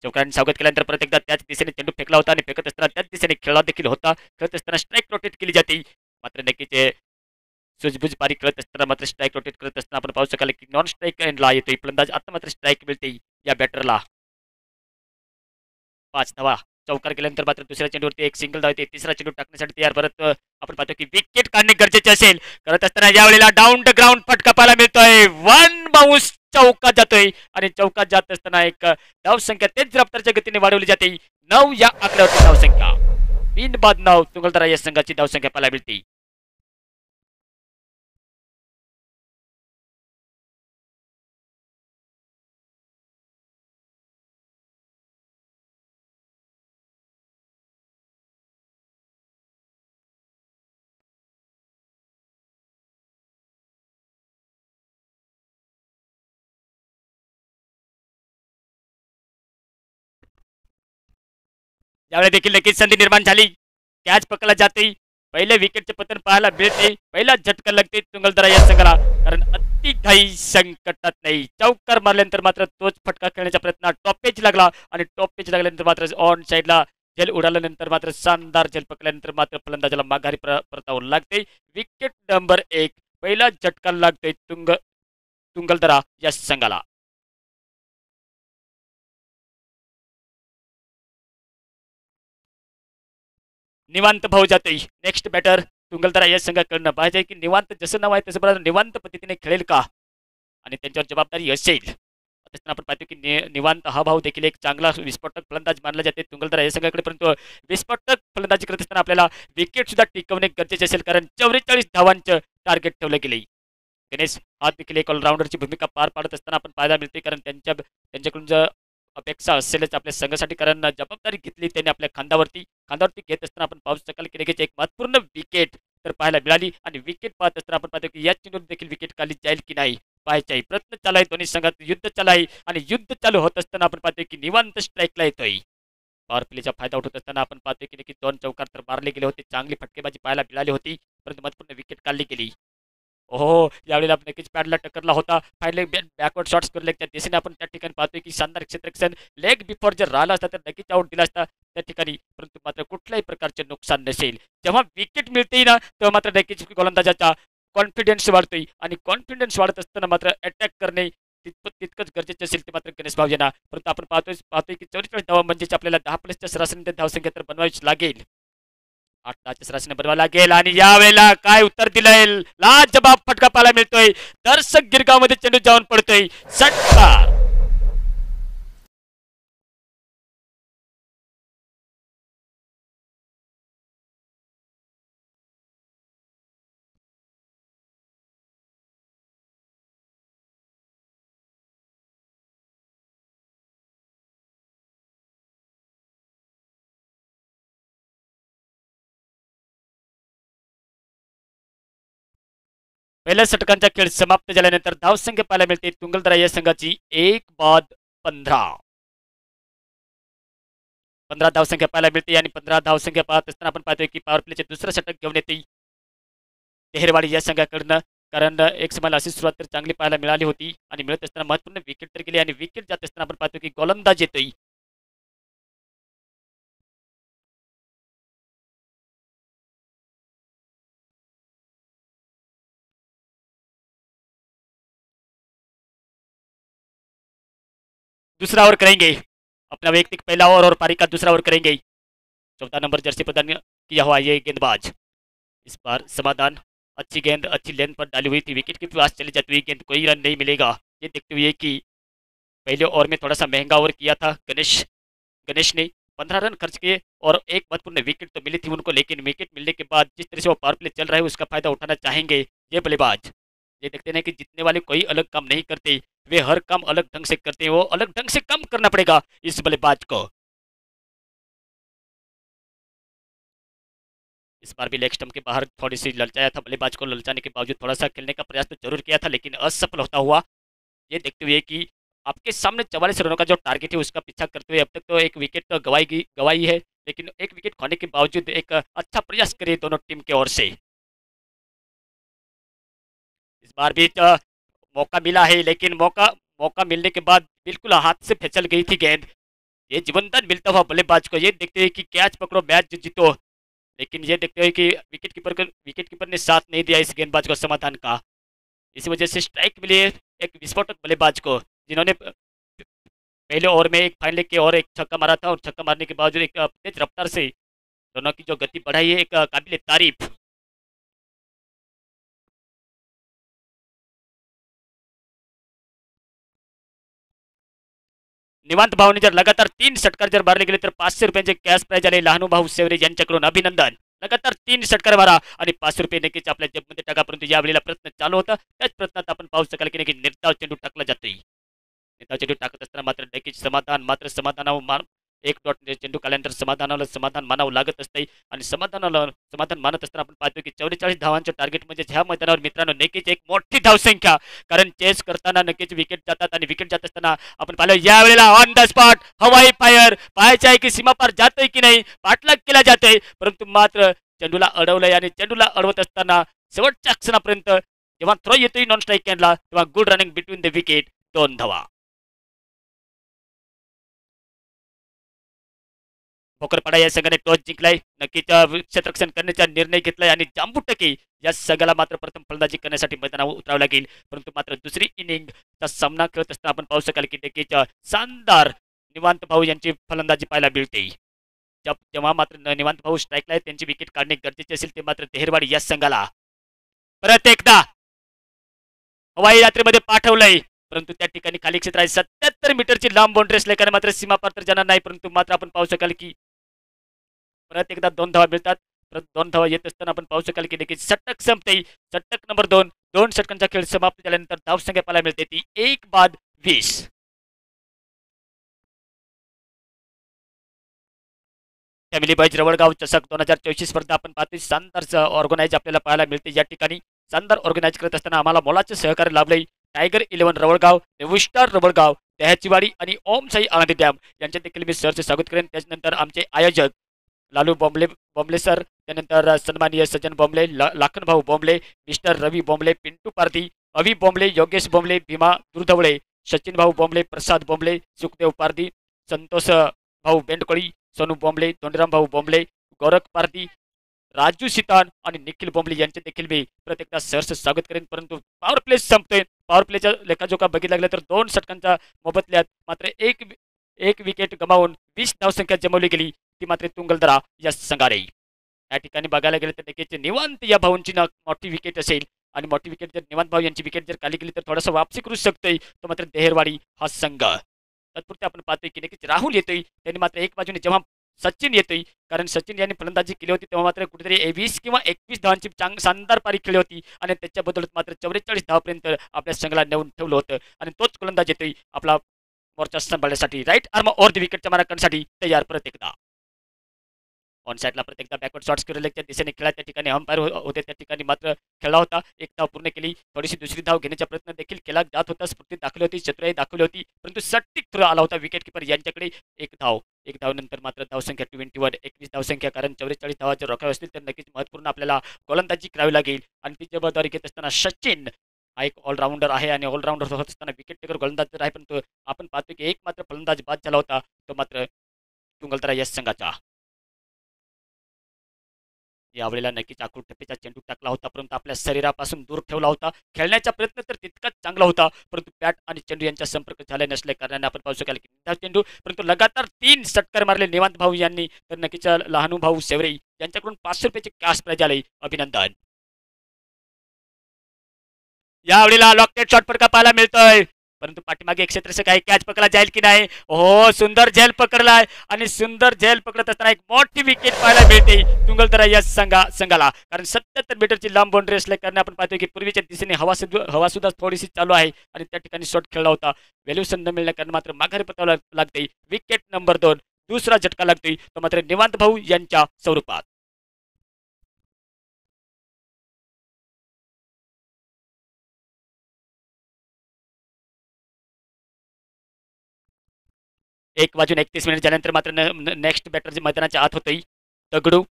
चौकाराने सावगत केल्यानंतर परत एकदा त्याच दिशेने चेंडू फेकला होता आणि फेकत असताना त्याच दिशेने खेळला देखील होता. खेळत असताना स्ट्राईक रोटेट केली जाते मात्र नक्कीच सुजबुज पारी खेळत असताना मात्र स्ट्राईक रोटेट करत असताना आपण पाहू शकाल की नॉन स्ट्राईक एंडला येतोय फलंदाज. आता मात्र स्ट्राईक मिळते या बॅटरला. 5 धावा. चौकार केल्यानंतर मात्र दुसऱ्या चेंडूवरती एक सिंगल धाव येते. तिसरा चेंडू टाकण्यासाठी तयार. परत आपण पाहतो की विकेट काढणे गरजेचे असेल. करत असताना यावेळेला डाऊन द ग्राउंड फटका पाहायला मिळतोय. 1 बाउन्स चौकात जातोय आणि चौकात जात असताना एक धावसंख्या तेज रफ्तारच्या गतीने वाढवली जाते. 9 या आकड्यावरती धावसंख्या. 3 बाद 9 तुंगलदरा या संघाची धावसंख्या पाहायला मिळते. यावेळी देखील नक्कीच संधी निर्माण झाली. कॅच पकडला जाते. पहिले विकेटचे पतन पाहायला मिळते. पहिला झटका लागते तुंगलदरा या संघाला कारण अति घाई संकटात नाही. चौकार मारल्यानंतर मात्र तोच फटका खेळण्याचा प्रयत्न टॉपेज लागला आणि टॉपेज लागल्यानंतर मात्र ऑन साईडला झेल उडाल्यानंतर मात्र शानदार झेल पकडल्यानंतर मात्र फलंदाजाला माघारी परतावं लागते. विकेट नंबर 1 पहिला झटका लागतोय तुंगलदरा या संघाला. निवांत भाऊ जातोय. नेक्स्ट बॅटर तुंगलदरा या संघाकडनं पाहिजे की निवांत जसं नाव आहे तसं निवांत पद्धतीने खेळेल का आणि त्यांच्यावर जबाबदारी असेल. आपण पाहतो की निवांत हा भाऊ देखील एक चांगला विस्फोटक फलंदाज मानला जाते तुंगलदरा या संघाकडे परंतु विस्फोटक फलंदाजी करत असताना आपल्याला विकेट सुद्धा टिकवणे गरजेचे असेल कारण 44 धावांचं टार्गेट ठेवलं गेले. गणेश हा देखील एक ऑलराऊंडरची भूमिका पार पाडत असताना आपण पाहायला मिळते कारण त्यांच्याकडून जर अपेक्षा असेलच आपल्या संघासाठी कारण जबाबदारी घेतली त्यांनी आपल्या खांद्यावरती घेत असताना आपण पाहू शकाल की लगेच एक महत्वपूर्ण विकेट तर पाहायला मिळाली आणि विकेट पाहत असताना आपण पाहतो की या चेंडूवर देखील विकेट काढली जाईल की नाही पाहायचे आहे. प्रयत्न चालू आहे दोन्ही संघात युद्ध चालू आहे आणि युद्ध चालू होत असताना आपण पाहतोय की निवांत स्ट्राईकला येतोय. पॉवर प्लेचा फायदा उठवत असताना आपण पाहतोय की नक्की 2 चौकार तर मारले गेले होते. चांगली फटकेबाजी पाहायला मिळाली होती परंतु महत्त्वपूर्ण विकेट काढली गेली. हो, यावेळेला नक्कीच पॅडला टक्करला होता. फायनली बॅकवर्ड शॉट्स करले त्या दिशेने आपण त्या ठिकाणी पाहतोय की शानदार क्षेत्ररक्षण लेग बिफोर जर राहिला असता तर नक्कीच आउट दिला असता त्या ठिकाणी. परंतु मात्र कुठल्याही प्रकारचे नुकसान नसेल. जेव्हा विकेट मिळते ना तेव्हा मात्र नक्कीच गोलंदाजाचा कॉन्फिडन्स वाढतोय आणि कॉन्फिडन्स वाढत असताना मात्र अटॅक करणे तितकंच गरजेचे असेल ते मात्र गणेश भाऊजींना. परंतु आपण पाहतोय की 44 धावा म्हणजेच आपल्याला 10 प्लसच्या सरासरीने धावसंख्या तर बनवावीच लागेल. 8-10च्या सरासरीने बनवावं लागेल आणि यावेळेला काय उत्तर दिलंय लाजबाब फटका पाहायला मिळतोय. दर्शक गिरगावमध्ये चेंडू जाऊन पडतोय. षटकार. पहिल्या षटकांचा खेळ समाप्त झाल्यानंतर धावसंख्या पाहायला मिळते तुंगलदरा या संघाची 1 बाद 15. 15 धावसंख्या पाहायला मिळते आणि 15 धावसंख्या पाहत असताना आपण पाहतोय की पॉवर प्लेचे दुसरं षटक घेऊन येते तेहरवाडी या संघाकडनं. कारण एक समयला अशी सुरुवात तर चांगली पाहायला मिळाली होती आणि मिळत असताना महत्वपूर्ण विकेट तर गेली आणि विकेट जात असताना आपण पाहतो की गोलंदाज येतोय. दूसरा ओवर करेंगे अपना वैयक्तिक पहला ओवर और पारी का दूसरा ओवर करेंगे. 14 नंबर जर्सी प्रदान किया हुआ ये गेंदबाज इस बार समाधान. अच्छी गेंद अच्छी लेंथ पर डाली हुई थी. विकेट के पास चली जाती हुई गेंद कोई रन नहीं मिलेगा. ये देखते हुए कि पहले ओवर में थोड़ा सा महंगा ओवर किया था गणेश गणेश ने 15 रन खर्च किए और एक महत्वपूर्ण विकेट तो मिली थी उनको. लेकिन विकेट मिलने के बाद जिस तरह से वो पावर प्ले चल रहा है उसका फायदा उठाना चाहेंगे ये बल्लेबाज. ये देखते हैं कि जीतने वाले कोई अलग काम नहीं करते. वे हर काम अलग ढंग से करते हैं. वो अलग ढंग से कम करना पड़ेगा इस बल्लेबाज को. इस बार भी लेग स्टंप के बाहर थोड़ी सी ललचाया था बल्लेबाज को. ललचाने के बावजूद थोड़ा सा खेलने का प्रयास तो जरूर किया था लेकिन असफल होता हुआ. ये देखते हुए कि आपके सामने 44 रनों का जो टारगेट है उसका पीछा करते हुए अब तक तो एक विकेट तो गवाई है लेकिन एक विकेट खोने के बावजूद एक अच्छा प्रयास करे दोनों टीम की ओर से. इस बार भी तो मौका मिला है लेकिन मौका मौका मिलने के बाद बिल्कुल हाथ से फिसल गई थी गेंद. ये जीवनदान मिलता हुआ बल्लेबाज को. ये देखते हुए कि कैच पकड़ो मैच जीतो. लेकिन ये देखते हुए कि विकेट कीपर ने साथ नहीं दिया इस गेंदबाज को समाधान का. इसी वजह से स्ट्राइक मिली है एक विस्फोटक बल्लेबाज को जिन्होंने पहले ओवर में एक फाइनल के और एक छक्का मारा था और छक्का मारने के बावजूद एक तेज रफ्तार से दोनों की जो गति बढ़ाई है एक काबिल तारीफ. निवांत भाऊने जर लगातार 3 षटकार जर मारले गेले तर 500 रुपयांचे कॅश प्राइज आले लहानू भाऊ सेवरे यांच्याकडून अभिनंदन. लगातार 3 षटकार मारा आणि 500 रुपये नक्कीच आपल्या जेबमध्ये टाका. परंतु यावेळेला प्रयत्न चालू होता त्याच प्रयत्नात आपण पाहू शकाल की नक्की निर्धाव चेंडू टाकला जातोय. निर्धाव चेंडू टाकत असताना मात्र नक्कीच समाधान मात्र समाधानावर एक डॉट चेंडू काल्यानंतर समाधानाला समाधान मानावं लागत असते आणि समाधान मानत असताना आपण पाहतो की 44 धावांचं टार्गेट म्हणजे ह्या मैदानावर मित्रांनो नक्कीच एक मोठी धावसंख्या. कारण चेस करताना नक्कीच विकेट जातात आणि विकेट जात असताना आपण पाहिलं यावेळेला ऑन द स्पॉट हवाई फायर पाहायचं आहे की सीमा पार जातोय की नाही. पाठलाग केला जातोय परंतु मात्र चेंडूला अडवलंय आणि चेंडूला अडवत असताना शेवटच्या क्षणापर्यंत जेव्हा थ्रो येतोय नॉन स्ट्राईक कॅनला तेव्हा good running between the wicket 2 धावा. भोकरपाडा या संघाने टॉस जिंकलाय. नक्कीच क्षेत्ररक्षण करण्याचा निर्णय घेतलाय आणि जांबू टके या संघाला मात्र प्रथम फलंदाजी करण्यासाठी मैदानावर उतरावं लागेल. परंतु मात्र दुसरी इनिंगचा सामना खेळत असताना आपण पाहू शकाल की नक्कीच शानदार निवांत भाऊ यांची फलंदाजी पाहायला मिळते. जेव्हा मात्र निवांत भाऊ स्ट्राईकला आहे त्यांची विकेट काढणे गरजेचे असेल ते मात्र तेहरवाडी या संघाला परत एकदा हवाई यात्रेमध्ये पाठवलंय. परंतु त्या ठिकाणी खाली क्षेत्र आहे 77 मीटरची लांब बाउंड्री असल्याने मात्र सीमा पार तर जाणार नाही. परंतु मात्र आपण पाहू शकाल की परत एकदा 2 धावा मिळतात. परत 2 धावा येत असताना आपण पाहू शकाल की नक्कीच षटक संपते. षटक नंबर 2 षटकांचा खेळ समाप्त झाल्यानंतर धावसंख्या पाहायला मिळते ती 1 बाद 20. फॅमिली बाईज रवळगाव चषक 2024 स्पर्धा आपण पाहतोय शानदार ऑर्गनाईज आपल्याला पाहायला मिळते या ठिकाणी. शानदार ऑर्गनाईज करत असताना आम्हाला मोलाचे सहकार्य लाभले टायगर 11 रवळगाव, रेव्हिस्टार रवळगाव, दह्याचीवाडी आणि ओम साई आळंदी डॅम यांचे देखील मी सरचे स्वागत करेन. त्याच्यानंतर आमचे आयोजक लालू बॉम्बले सर, त्यानंतर सन्माननीय सज्जन बॉम्बले, लाखन भाऊ बॉम्बले, मिस्टर रवी बॉम्बले, पिंटू पारधी, अवी बॉम्बले, योगेश बॉम्बले, भीमा दुर्धवळे, सचिन भाऊ बॉम्बले, प्रसाद बॉम्बले, सुखदेव पारधी, संतोष भाऊ बेंडकोळी, सोनू बॉम्बले, धोंडराम भाऊ बॉम्बले, गोरख पारधी, राजू सितान आणि निखिल बॉम्बले यांचे देखील मी प्रत्येकदा सहर्ष स्वागत करेन. परंतु पॉवर प्ले संपतोय. पॉवर प्लेच्या लेखाजोखा बघितला गेला तर 2 षटकांच्या मोबदल्यात मात्र एक विकेट गमावून 20 धावसंख्या जमवली गेली, ती मात्र तुंगलदरा या संघाने. या ठिकाणी बघायला गेलं तर नक्कीच निवांत या भाऊंची मोठी विकेट असेल आणि मोठी विकेट जर निवांत भाऊ यांची विकेट जर खाली गेली तर थोडासा वापसी करू शकतोय तो मात्र देहरवाडी हा संघ. तत्पुरते आपण पाहतोय की नक्कीच राहुल येतोय, त्यांनी मात्र एक बाजूने जेव्हा सचिन येतोय, कारण सचिन यांनी फलंदाजी केली होती तेव्हा मात्र कुठेतरी 20 किंवा 21 धावांची शानदार पारी खेळली होती आणि त्याच्या बदल्यात मात्र 44 धावापर्यंत आपल्या संघाला नेऊन ठेवलं होतं आणि तोच फलंदाज येतोय आपला मोर्चा सांभाळण्यासाठी. राईट आर्म ओव्हर द विकेटच्या मारा करण्यासाठी तयार प्रत्येकदा. ऑन साईडला प्रत्येकदा बॅकवर्ड शॉट्स केलेल्या दिशेने खेळा, त्या ठिकाणी अंपायर होते, त्या ठिकाणी मात्र खेळला होता. एक धाव पूर्ण केली, थोडीशी दुसरी धाव घेण्याचा प्रयत्न देखील केला जात होता, स्फूर्ती दाखवली होती, चतुराई दाखवली होती, परंतु सटीक थ्रो आला होता विकेट किपर यांच्याकडे. एक धाव नंतर मात्र धावसंख्या 21, 21 धावसंख्या, कारण 44 धावा जर रोखाव्या असतील तर नक्कीच महत्त्वपूर्ण आपल्याला गोलंदाजी करावी लागेल आणि ती जबाबदारी घेत असताना सचिन हा एक ऑलराऊंडर आहे आणि ऑलराऊंडर होत असताना विकेट टेकर गोलंदाज जर आहे, परंतु आपण पाहतो की एक मात्र फलंदाज बाद झाला होता, तो मात्र तुंगलदरा या संघाचा. यावेळेला नक्कीच आखूड टप्प्याचा चेंडू टाकला होता, परंतु आपल्या शरीरापासून दूर ठेवला होता. खेळण्याचा प्रयत्न तर तितकाच चांगला होता, परंतु बॅट आणि चेंडू यांचा संपर्क झाला नसल्या कारणाने आपण पाहू शकाल की चेंडू, परंतु लगातार 3 षटकार मारले निवांत भाऊ यांनी. तर नक्कीच लहानू भाऊ सेवरे यांच्याकडून 500 रुपयाचे कॅश प्राइज आले, अभिनंदन. यावेळेला लॉकेट शॉट फटका पाहायला मिळतोय, परंतु पाठीमागे एक क्षेत्र काही कॅच पकडला जाईल की नाही. हो, सुंदर झेल पकडलाय आणि सुंदर झेल पकडत असताना एक मोठी विकेट पाहायला मिळते तुंगलदरा या संघाला, कारण 77 मीटरची लांब बाउंड्री असल्या कारणे आपण पाहतोय की पूर्वीच्या दिशेने हवा सुद्धा थोडीशी चालू आहे आणि त्या ठिकाणी शॉट खेळला होता. व्हॅल्युएशन न मिळल्या कारण मात्र माघारी पतावला लागते. विकेट नंबर 2, दुसरा झटका लागतोय, तो मात्र निवांत भाऊ यांच्या स्वरूपात. एक वाजून 31 मिनिट झाल्यानंतर मात्र नेक्स्ट बॅटर मैदानाच्या आत होतोय दगडू.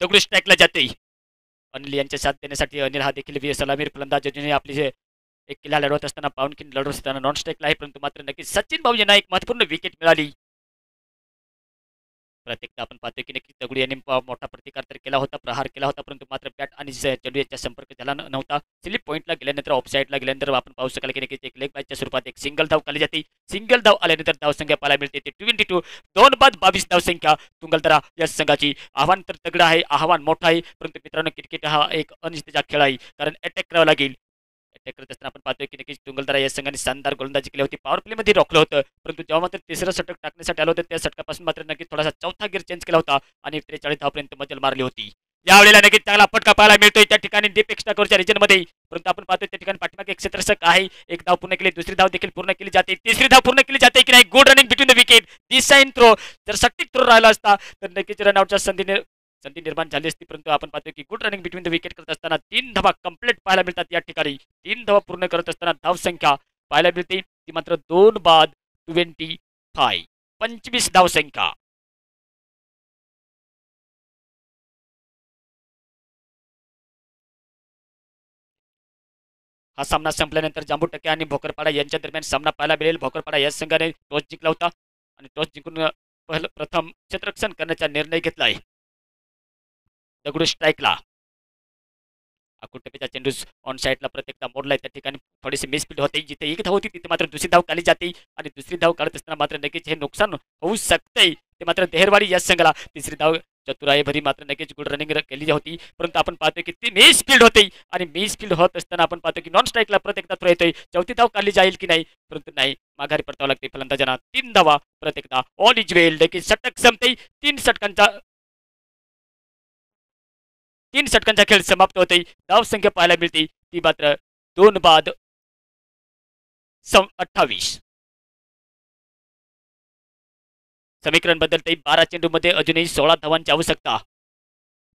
दगडू स्ट्राईकला जाते. अनिल यांच्या साथ देण्यासाठी अनिल हा देखील सलामीर फलंदाज योजने आपली जे एक किल्ला लढवत असताना पाऊनकिन लढवत असताना नॉन स्ट्राईकला आहे, परंतु मात्र नक्कीच सचिन भाऊ यांना एक महत्त्वपूर्ण विकेट मिळाली. प्रत्येकदा आपण पाहतोय की नक्की दगडू यांनी मोठा प्रतिकार तर केला होता, प्रहार केला होता, परंतु मात्र बॅट आणि चेंडू याचा संपर्क झाला नव्हता. स्लिप पॉईंटला गेल्यानंतर ऑफ साईडला गेल्यानंतर आपण पाहू शकाल की नक्कीच एक लेग बॅचच्या स्वरूपात एक सिंगल धाव खाली जाते. सिंगल धाव आल्यानंतर धावसंख्या पाहायला मिळते ते 22, 2 बाद 22 धावसंख्या तुंगलदरा या संघाची. आव्हान तर तगडं आहे, आव्हान मोठं आहे, परंतु मित्रांनो क्रिकेट हा एक अनिश्चितचा खेळ आहे, कारण अटॅक करावा लागेल. अटॅक करत असताना आपण पाहतोय की नक्कीच तुंगलदरा या संघाने शानदार गोलंदाजी केली होती, पॉवर प्लेमध्ये रोखलं होतं, परंतु जेव्हा मात्र तिसरं षटक टाकण्यासाठी आलं होतं त्या षटकापासून मात्र नक्कीच थोडासा चौथा गिअर चेंज केला होता आणि 43 धावपर्यंत मजल मारली होती. यावेळेला नक्कीच चांगला फटका पाहायला मिळतोय त्या ठिकाणी डीप एक्स्ट्रा कव्हरच्या रिजनमध्ये, परंतु आपण पाहतोय त्या ठिकाणी पाठीमागे एक क्षेत्ररक्षक आहे. एक धाव पूर्ण केली, दुसरी धाव देखील पूर्ण केली जाते, तिसरी धाव पूर्ण केली जाते की नाही. Good running between the wicket, डिसाइन थ्रो. जर सटीक थ्रो राहिला असता तर नक्कीच रनआउटच्या संधी निर्माण झाली असती, परंतु आपण पाहतोय की good running between the wicket करत असताना 3 धावा कंप्लीट पाहायला मिळतात या ठिकाणी. 3 धावा पूर्ण करत असताना धावसंख्या पाहायला मिळते ती मात्र 2 बाद 25, 25 धावसंख्या. हा सामना संपल्यानंतर जांबू टक्के आणि भोकरपाडा यांच्या दरम्यान सामना पाहायला मिळेल. भोकरपाडा या संघाने टॉस जिंकला होता आणि टॉस जिंकून प्रथम क्षेत्ररक्षण करण्याचा निर्णय घेतला आहे. दगडू स्ट्राईकला, आकुटपेचा चेंडू ऑन साईडला प्रत्येकदा मोडलाय, त्या ठिकाणी थोडीशी मिसफील्ड होते. जिथे एक धाव होती तिथे मात्र दुसरी धाव खाली जाते आणि दुसरी धाव काढत असताना मात्र नक्कीच हे नुकसान होऊ शकते ते मात्र देहरवाडी या संघाला. तिसरी धाव चतुराईभरी मात्र नक्कीच गुड रनिंग केली होती, परंतु आपण पाहतोय की ती मिस फील्ड होती आणि मिस फील्ड होत असताना आपण पाहतो की नॉन स्ट्राईकला परत एकदा थ्रो येतोय. चौथी धाव काढली जाईल की नाही, परंतु नाही, माघारी परतावं लागते फलंदाजांना. 3 धावा परत एकदा ऑल इज वेल. नक्कीच षटक संपते. 3 षटकांचा खेळ समाप्त होते. धावसंख्या पाहायला मिळते ती मात्र 2 बाद 28. समीकरण बदलते. 12 चेंडूमध्ये अजूनही 16 धावांची आवश्यकता.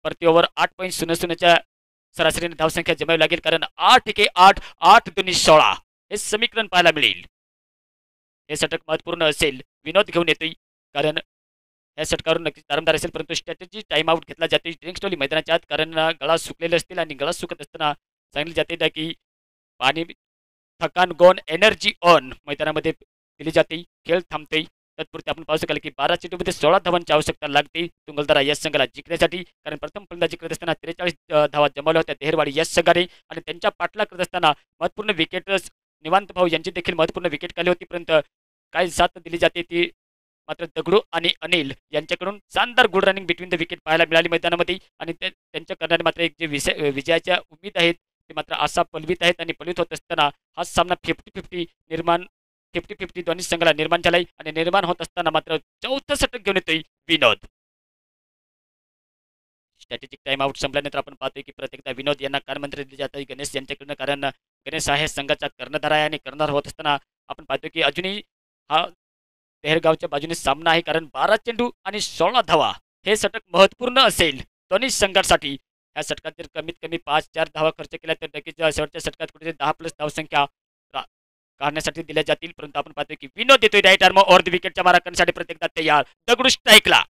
प्रति ओव्हर 8.00च्या सरासरीने धावसंख्या जमावी लागेल, कारण 8-8 8-2-16 हे समीकरण पाहायला मिळेल. हे षटक महत्वपूर्ण असेल. विनोद घेऊन येतोय, कारण या षटकावरून नक्कीच दारमदार असेल, परंतु स्ट्रॅटेजी टाइम आउट घेतला जाते ड्रिंक्सटोली मैदानाच्या आत, कारण गळा सुकलेले असतील आणि गळा सुकत असताना सांगितले जाते की पाणी थकान गॉन एनर्जी ऑन मैदानामध्ये दिली जाते. खेळ थांबते. तत्पुरते आपण पाहू शकाल की 12 चेंडूमध्ये 16 धावांची आवश्यकता लागते तुंगलदरा या संघाला जिंकण्यासाठी, कारण प्रथम फलंदाजी करत असताना 43 धावा जमावल्या होत्या देहरवाडी या संघाने, आणि त्यांच्या पाठला करत असताना महत्वपूर्ण विकेटर्स निवांत भाऊ यांची देखील महत्वपूर्ण विकेट काढली होती, परंतु काय साथ दिली जाते ती मात्र दगडू आणि अनिल यांच्याकडून शानदार good running between the wicket पाहायला मिळाली मैदानामध्ये, आणि त्यांच्या करणारे मात्र एक जे विजयाच्या उमेद आहेत ते मात्र असा पलवित आहेत, आणि पलवित होत असताना हा सामना 50-50 निर्माण 50-50 दोन्ही संघाला निर्माण झालाय, आणि निर्माण होत असताना मात्र चौथं षटक घेऊन येतोय विनोद. स्ट्रॅटेजिक टाइम आउट संपल्यानंतर आपण पाहतोय की प्रत्येकदा विनोद यांना कारमंत्री दिले जात आहे गणेश यांच्याकडनं, कारण गणेश हा संघाचा कर्णधार आहे, आणि कर्णधार होत असताना आपण पाहतोय की अजूनही हा तेहरगावच्या बाजूने सामना आहे, कारण 12 चेंडू आणि 16 धावा हे षटक महत्वपूर्ण असेल दोन्ही संघांसाठी. या षटकात जर कमीत कमी 5-4 धावा खर्च केल्या तर नक्कीच शेवटच्या षटकात कुठेतरी 10+ धावसंख्या काढण्यासाठी दिल्या जातील, परंतु आपण पाहतोय की विनोद देतोय राईट आर्म ऑर द विकेटच्या मारा करण्यासाठी प्रत्येकदा तयार. दगडू स्ट्राईकला.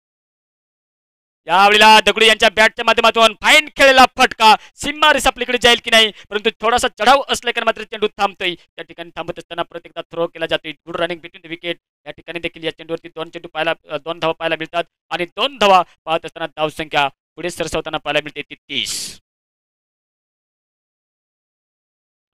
यावेळेला दगडू यांच्या बॅटच्या माध्यमातून फाईन खेळलेला फटका सीमा रेस आपल्याकडे जाईल की नाही, परंतु थोडासा चढाव असल्याकडे मात्र चेंडू थांबतोय. त्या ठिकाणी थांबत असताना प्रत्येकदा थ्रो केला जातोय. Good running between the wicket. या ठिकाणी देखील या चेंडूवरती 2 धावा पाहायला मिळतात, आणि 2 धावा पाहत असताना धावसंख्या पुढे सरसवताना पाहायला मिळते ती 30.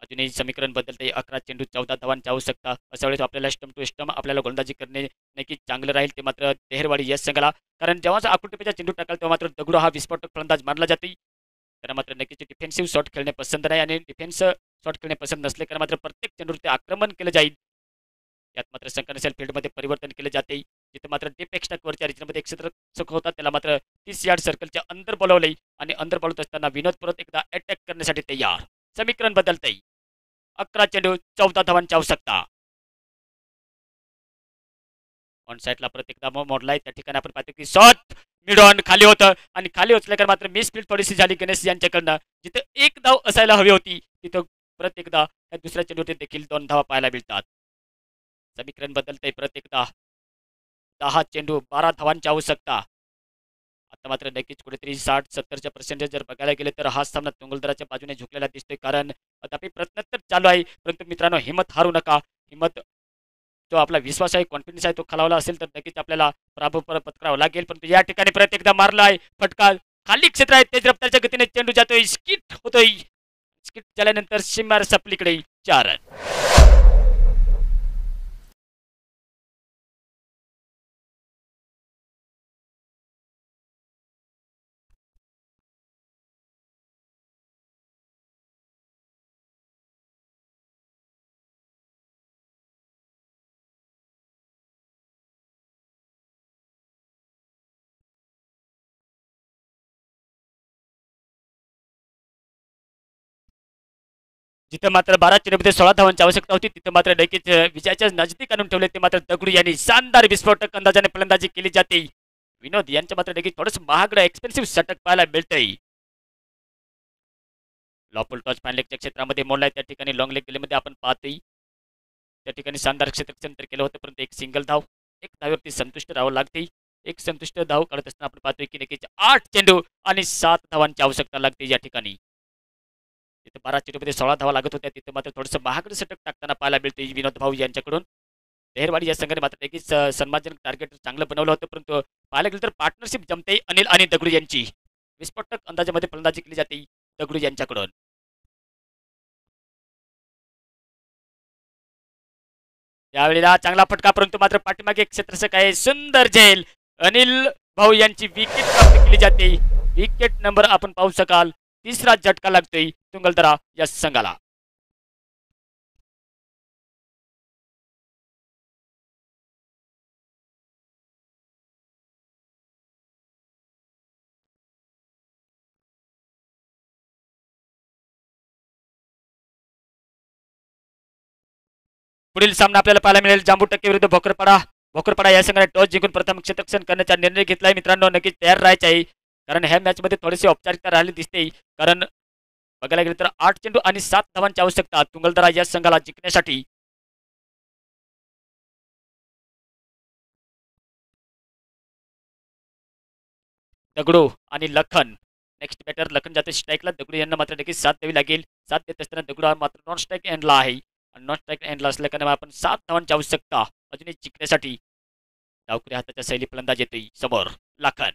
अजूनही समीकरण बदलते. 11 चेंडू 14 धावांची आवश्यकता. अशा वेळेस आपल्याला स्टंप टू स्टंप आपल्याला गोलंदाजी करणे नक्कीच चांगलं राहील, ते मात्र तेहरवाडी या संघाला, कारण जेव्हा आकृतीपेक्षा चेंडू टाकाल तेव्हा मात्र दगडू हा विस्फोटक फलंदाज मानला जाते. त्याला मात्र नक्कीच डिफेन्सिव्ह शॉट खेळणे पसंत नाही, आणि डिफेन्स शॉट खेळणे पसंत नसले कारण मात्र प्रत्येक चेंडूवरती आक्रमण केलं जाईल. यात मात्र संकनेसल फील्डमध्ये परिवर्तन केले जाते, जिथे मात्र डीप एक्स्ट्रावरच्या रिजनमध्ये एक क्षेत्ररक्षक होता त्याला मात्र 30 यार्ड सर्कलच्या अंदर बोलावले, आणि अंदर बोलत असताना विनोद परत एकदा अटॅक करण्यासाठी तयार. समीकरण बदलते. 11 चेंडू 14 धावांची आवश्यकता. ऑन साईडला परत एकदा मोडलाय. त्या ठिकाणी आपण पाहतो की शॉट मिड ऑन खाली होतं, आणि खाली उचल्याकडे मात्र मिस फील्ड थोडीशी झाली गणेश यांच्याकडनं. जिथे एक धाव असायला हवी होती तिथं परत एकदा दुसऱ्या चेंडूवरती देखील 2 धावा पाहायला मिळतात. समीकरण बदलतंय. परत एकदा 10 चेंडू 12 धावांची आवश्यकता. आता मात्र नक्कीच कुठेतरी 60-70% जर बघायला गेले तर हा सामना तुंगलदराच्या बाजूने झुकलेला दिसतोय, कारण तथापि प्रयत्न चालू आहे, परंतु मित्रांनो हिम्मत हारू नका. हिम्मत जो आपला विश्वास आहे, कॉन्फिडन्स आहे तो खालावला असेल तर नक्कीच आपल्याला पराभव पत्करावा लागेल, परंतु या ठिकाणी परत एकदा मारला आहे फटका. खाली क्षेत्र आहे, तेज रफ्तारच्या गतीने चेंडू जातोय, स्किट होतोय. स्किट झाल्यानंतर सीमा सपलीकडे 4 रन. जिथं मात्र 12 चेंडूमध्ये 16 धावांची आवश्यकता होती तिथं मात्र नक्कीच विजयाच्या नजदीक आणून ठेवले ते मात्र दगडू यांनी शानदार विस्फोटक अंदाजाने फलंदाजी केली जाते. विनोद यांच्या मात्र नक्कीच थोडंसं महागडं एक्सपेन्सिव्ह षटक पाहायला मिळतंय. लॉपुल टॉच पॅनलेगच्या क्षेत्रामध्ये मोडलाय. त्या ठिकाणी लॉंग लेग गेलेमध्ये आपण पाहतोय त्या ठिकाणी शानदार क्षेत्ररक्षण तर केलं होतं, परंतु एक सिंगल धाव, एक धावेवरती संतुष्ट राहावं लागते. एक संतुष्ट धाव काढत असताना आपण पाहतोय की नक्कीच 8 चेंडू आणि 7 धावांची आवश्यकता लागते. या ठिकाणी तिथे 12 चेंडूमध्ये 16 धावा लागत होत्या, तिथे मात्र थोडंसं महागडं षटक टाकताना पाहायला मिळते विनोद भाऊ यांच्याकडून. तेहरवाडी या संघाने मात्र नक्कीच सन्मानजनक टार्गेट चांगलं बनवलं होतं, परंतु पाहायला गेलं तर पार्टनरशिप जमते अनिल आणि दगडू यांची. विस्फोटक अंदाजामध्ये फलंदाजी केली जाते दगडू यांच्याकडून. त्यावेळेला चांगला फटका, परंतु मात्र पाठीमागे एक क्षेत्ररक्षक आहे सुंदर झेल. अनिल भाऊ यांची विकेट प्राप्त केली जाते. विकेट नंबर आपण पाहू शकाल. तिसरा झटका लागतोय तुंगलदरा या संघाला. पुढील सामना आपल्याला पाहायला मिळेल जांबू टक्के विरुद्ध भोकरपाडा. भोकरपाडा या संघाने टॉस जिंकून प्रथम क्षेत्ररक्षण करण्याचा निर्णय घेतलाय. मित्रांनो नक्कीच तयार राहायचे आहे, कारण ह्या मॅच मध्ये थोडीशी औपचारिकता राहिली दिसते. कारण बघायला गेलं तर 8 चेंडू आणि 7 धावांची आवश्यकता तुंगलदरा या संघाला जिंकण्यासाठी. दगडू आणि लखन. नेक्स्ट बॅटर लखन जाते स्ट्राईकला. दगडू यांना मात्र नक्कीच साथ द्यावी लागेल. साथ देत असताना दगडू हा मात्र नॉन स्ट्राईक एंडला आहे. नॉन स्ट्राईक एंडला असल्या कारण आपण 7 धावांची आवश्यकता अजूनही जिंकण्यासाठी. डावखुऱ्या हाताच्या शैली फलंदाज येतोय समोर लखन.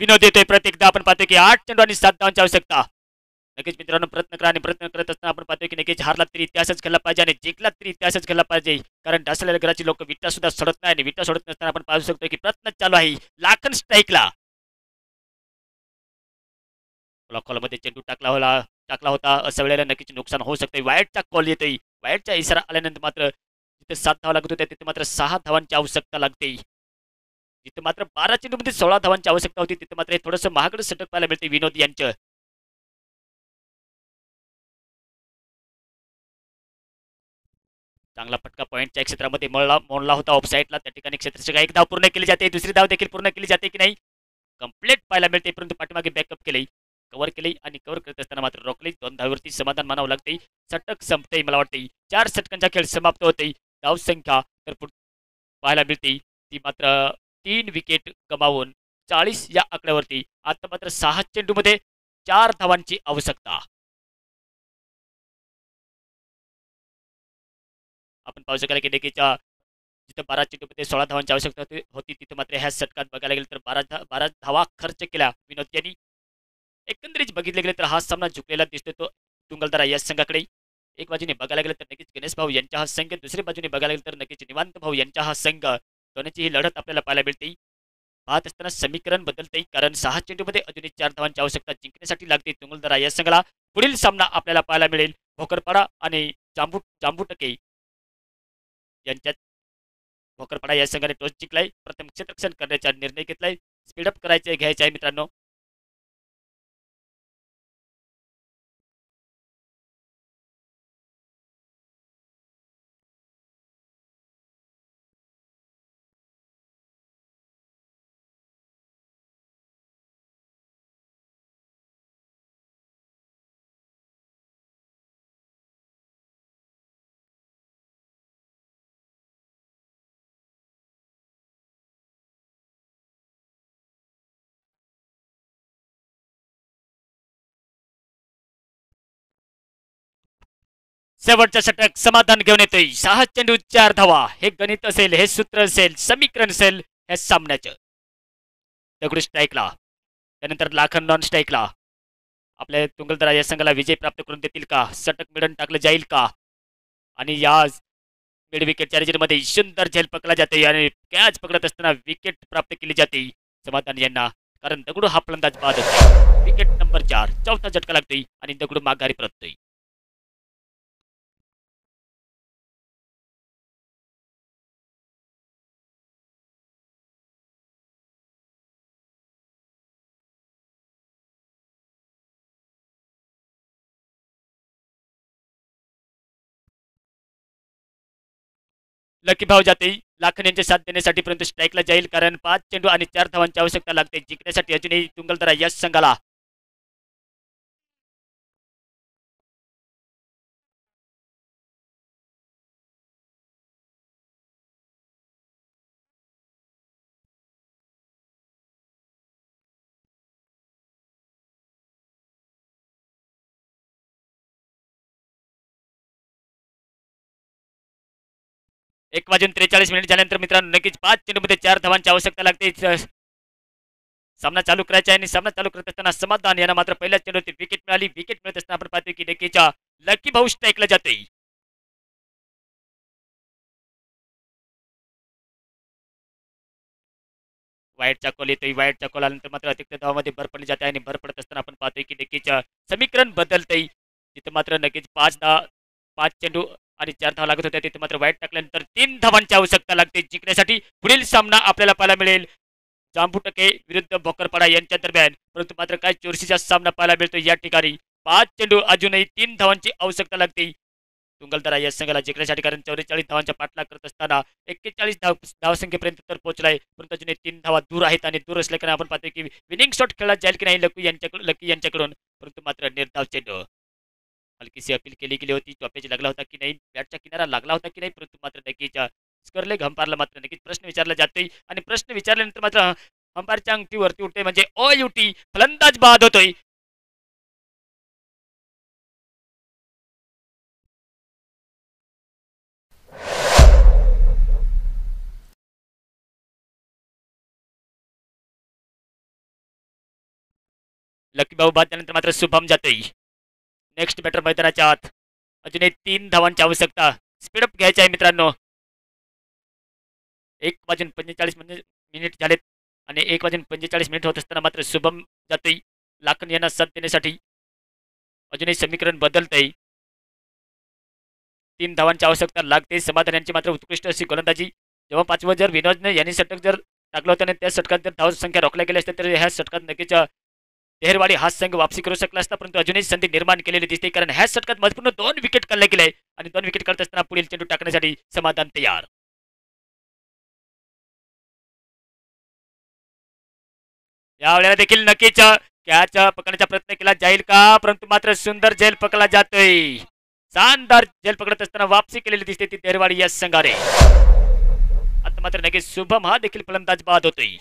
विनोद येतोय प्रत्येकदा. आपण पाहतोय की 8 चेंडू आणि 7 धावांची आवश्यकता. नक्कीच मित्रांनो प्रयत्न करा, आणि प्रयत्न करत असताना आपण पाहतोय की नक्कीच हारला तरी इतिहासच खेळला पाहिजे आणि जिंकला तरी इतिहासच खेळला पाहिजे. कारण ढासलेल्या घराची लोक विटा सुद्धा सोडत नाही, आणि विटा सोडत नसताना आपण पाहू शकतो की प्रयत्न चालू आहे. लाखन स्ट्राईकला. मध्ये चेंडू टाकला होता. अशा वेळेला नक्कीच नुकसान होऊ शकते. वाईटचा कॉल येतोय. वाईटचा इशारा आल्यानंतर मात्र जिथे 7 धावा लागत होत्या तिथे मात्र 6 धावांची आवश्यकता लागते. जिथे मात्र 12 चेंडूमध्ये 16 धावांची आवश्यकता होती तिथे मात्र थोडंसं महागडं षटक पाहायला मिळते विनोद यांचं. चांगला फटका पॉईंटच्या क्षेत्रामध्ये मोडला होता ऑफसाईडला. त्या ठिकाणी क्षेत्ररक्षक एक धाव पूर्ण केली जाते. दुसरी धाव देखील पूर्ण केली जाते की नाही कंप्लीट पाहायला मिळते, परंतु पाठीमागे बॅकअप केले, कव्हर केले, आणि कव्हर करत असताना मात्र रोखले. 2 धावेवरती समाधान मानावं लागते. षटक संपते. मला वाटते 4 षटकांचा खेळ समाप्त होते. धाव संख्या तर पाहायला मिळते ती मात्र 3 विकेट गमावून 40 या आकड्यावरती. आता मात्र 6 चेंडूमध्ये 4 धावांची आवश्यकता. आपण पाहू शकाल की देखील जिथं 12 चेंडूमध्ये 16 धावांची आवश्यकता होती तिथे मात्र ह्या षटकात बघायला गेलं तर 12 धावा खर्च केल्या विनोद यांनी. एकंदरीत बघितले गेले तर हा सामना झुकलेला दिसतो तो तुंगलदरा या संघाकडे. एक बाजूने बघायला गेलं तर नक्कीच गणेश भाऊ यांचा हा संघ, दुसऱ्या बाजूने बघायला गेलं तर नक्कीच निवांत भाऊ यांचा हा संघ. दोन्हीची ही लढत आपल्याला पाहायला मिळते. पाहत असताना समीकरण बदलते, कारण 6 चेंडूमध्ये अजूनही 4 धावांची आवश्यकता जिंकण्यासाठी लागते तुंगलदरा या संघाला. पुढील सामना आपल्याला पाहायला मिळेल भोकरपाडा आणि जांबुटके यांच्यात. भोकरपाडा या संघाने टॉस जिंकलाय. प्रथम क्षेत्ररक्षण करण्याचा निर्णय घेतलाय. स्पीडअप करायचे घ्यायचे आहे मित्रांनो. शेवटचा षटक समाधान घेऊन येतोय. 6 चेंडू 4 धावा. हे गणित असेल, हे सूत्र असेल, समीकरण असेल या सामन्याचं. दगडू स्ट्राईकला. त्यानंतर लाखन नॉन स्ट्राईकला. आपल्या तुंगलदरा या संघाला विजय प्राप्त करून देतील का? षटक मिळून टाकलं जाईल का? आणि या मिड विकेट मध्ये सुंदर झेल पकडला जाते, आणि कॅच पकडत असताना विकेट प्राप्त केली जाते समाधान यांना. कारण दगडू हा फलंदाज बाद होतो. Wicket number 4. चौथा झटका लागतोय आणि दगडू माघारी परततोय. लकी भाव जाते लाखन यांचे साथ देण्यासाठी, परंतु स्ट्राईकला जाईल, कारण 5 चेंडू आणि 4 धावांची आवश्यकता लागते जिंकण्यासाठी अजूनही तुंगलदरा या संघाला. 1:43 झाल्यानंतर मित्रांनो नक्कीच 5 चेंडूमध्ये 4 धावांची आवश्यकता लागते. सामना चालू करायचा आहे आणि सामना चालू करत असताना समाधान यांना मात्र पहिल्याच चेंडूवरती विकेट मिळाली. विकेट मिळत असताना आपण पाहतोय की नक्कीच लकी भाऊ स्ट्राईकला जातोय. वाईटचा कॉल येतोय. वाईटचा कॉल आल्यानंतर मात्र अतिरिक्त धावामध्ये भर पडली जाते आणि भर पडत असताना आपण पाहतोय की नक्कीच समीकरण बदलतंय. तिथे मात्र नक्कीच 5 चेंडू आणि 4 धावा लागत होत्या. तिथे मात्र वाईट टाकल्यानंतर 3 धावांची आवश्यकता लागते जिंकण्यासाठी. पुढील सामना आपल्याला पाहायला मिळेल जांबुटके विरुद्ध भोकरपाडा यांच्या दरम्यान. परंतु मात्र काय चुरशीचा सामना पाहायला मिळतो या ठिकाणी. 5 चेंडू अजूनही 3 धावांची आवश्यकता लागते तुंगलदरा या संघाला जिंकण्यासाठी. कारण 44 धावांचा पाठलाग करत असताना 41 धावसंख्येपर्यंत तर पोहोचलाय. परंतु अजूनही 3 धावा दूर आहेत आणि दूर असल्याकडे आपण पाहतोय की विनिंग शॉट खेळला जाईल की नाही लकी यांच्याकडून. परंतु मात्र निर्धाव चेंडू हलकीशी अपील केली गेली होती. टोप्याची लागला होता की नाही, बॅटचा किनारा लागला होता की नाही. परंतु मात्र नक्कीच स्करले घंपारला मात्र नक्कीच प्रश्न विचारला जातोय आणि प्रश्न विचारल्यानंतर मात्र अंपायरच्या अंगठी वरती उठते म्हणजे OUT. फलंदाज बाद होतोय. लकी भाऊ बाद झाल्यानंतर मात्र शुभम जातोय. नेक्स्ट बॅटर मैदानाच्या आत. अजून 3 धावांची आवश्यकता. स्पीडअप घ्यायचे आहे मित्रांनो. 1:45 मिनिट झालेत आणि 1:45 होत असताना मात्र शुभम जातोय लाखन यांना साथ देण्यासाठी. अजूनही समीकरण बदलतंय. 3 धावांची आवश्यकता लागते. समाधान यांची मात्र उत्कृष्ट अशी गोलंदाजी. जेव्हा 5वं जर विनोदने यांनी षटक जर टाकलं होतं आणि त्या षटकात जर धाव संख्या रोखल्या गेल्या असत्या तर ह्या षटकात नक्कीच तेहरवाडी हा संघ वापसी करू शकला असता. परंतु अजूनही संधी निर्माण केलेली दिसते कारण ह्या षटकात मजपूर्ण 2 विकेट काढले गेले आणि 2 विकेट काढत असताना पुढील चेंडू टाकण्यासाठी समाधान तयार. यावेळेला देखील नक्कीच कॅच पकडण्याचा प्रयत्न केला जाईल का. परंतु मात्र सुंदर झेल पकडला जातोय. शानदार झेल पकडत असताना वापसी केलेली दिसते ती तेहरवाडी या संघाने. आता मात्र नक्कीच शुभम हा देखील फलंदाज बाद होतोय.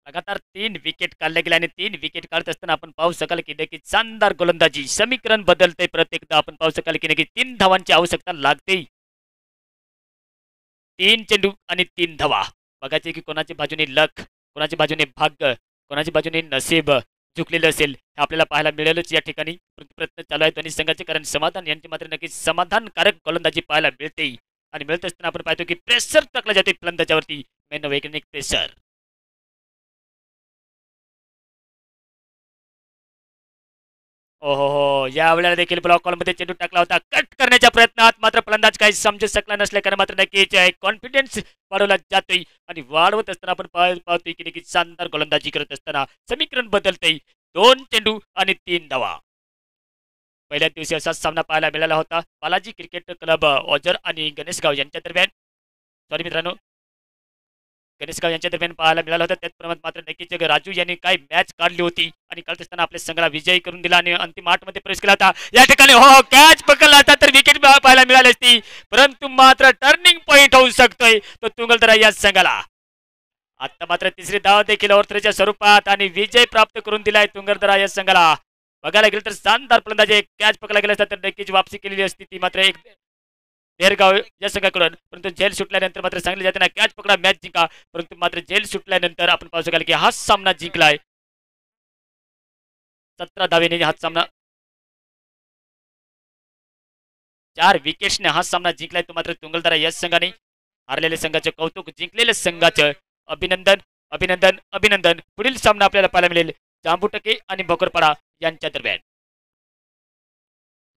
लगातार 3 विकेट काढले गेले आणि 3 विकेट काढत असताना आपण पाहू शकाल की नक्कीच शानदार गोलंदाजी. समीकरण बदलते. प्रत्येकदा आपण पाहू शकाल की नक्की 3 धावांची आवश्यकता लागते. 3 चेंडू आणि 3 धावा. बघायचे की कोणाच्या बाजूने लक, कोणाच्या बाजूने भाग्य, कोणाच्या बाजूने नसीब झुकलेलं असेल हे आपल्याला पाहायला मिळेलच या ठिकाणी. प्रयत्न चालू आहे दोन्ही संघाचे कारण समाधान यांची मात्र नक्कीच समाधानकारक गोलंदाजी पाहायला मिळते. आणि मिळत असताना आपण पाहतो की प्रेशर टाकला जाते फलंदाजावरती. वैज्ञानिक प्रेशर. ओहो या वेळेला देखील ब्लॉक कॉलमध्ये चेंडू टाकला होता. कट करण्याच्या प्रयत्नात मात्र फलंदाज काही समजू शकला नसल्या कारण मात्र नक्कीच कॉन्फिडन्स वाढवला जातोय आणि वाढवत असताना आपण पाहतोय की नक्कीच शानदार गोलंदाजी करत असताना समीकरण बदलतंय. 2 चेंडू आणि 3 धावा. पहिल्याच दिवशी असाच सामना पाहायला मिळाला होता बालाजी क्रिकेट क्लब ओझर आणि गणेशगाव यांच्या दरम्यान. सॉरी मित्रांनो, गणेशगाव यांच्या दरम्यान पाहायला मिळाला होता. त्याचप्रमाणे मात्र नक्कीच राजू यांनी काय मॅच काढली होती आणि काढत असताना आपल्या संघाला विजयी करून दिला आणि अंतिम 8 मध्ये प्रवेश केला होता. या ठिकाणी हो कॅच पकडला होता तर विकेट पाहायला मिळाली असती. परंतु मात्र टर्निंग पॉइंट होऊ शकतोय तो तुंगलदरा या संघाला. आता मात्र तिसरी धाव देखील ओव्हरच्या स्वरूपात आणि विजय प्राप्त करून दिलाय तुंगलदरा या संघाला. बघायला गेलं तर शानदार फलंदाजी. कॅच पकडला गेला असता तर नक्कीच वापसी केलेली असती ती मात्र एक देरगाव या संघाकडून. परंतु जेल सुटल्यानंतर मात्र सांगले जाते ना कॅच पकडा मॅच जिंका. परंतु मात्र जेल सुटल्यानंतर आपण पाहू शकाल की हा सामना जिंकलाय. 17 धावेने हा सामना 4 विकेट्सने हा सामना जिंकलाय. तो मात्र तुंगलदरा या संघाने. हारलेल्या संघाचे कौतुक, जिंकलेल्या संघाचं अभिनंदन अभिनंदन अभिनंदन. पुढील सामना आपल्याला पाहायला मिळेल जांबुटके आणि भोकरपाडा यांच्या दरम्यान.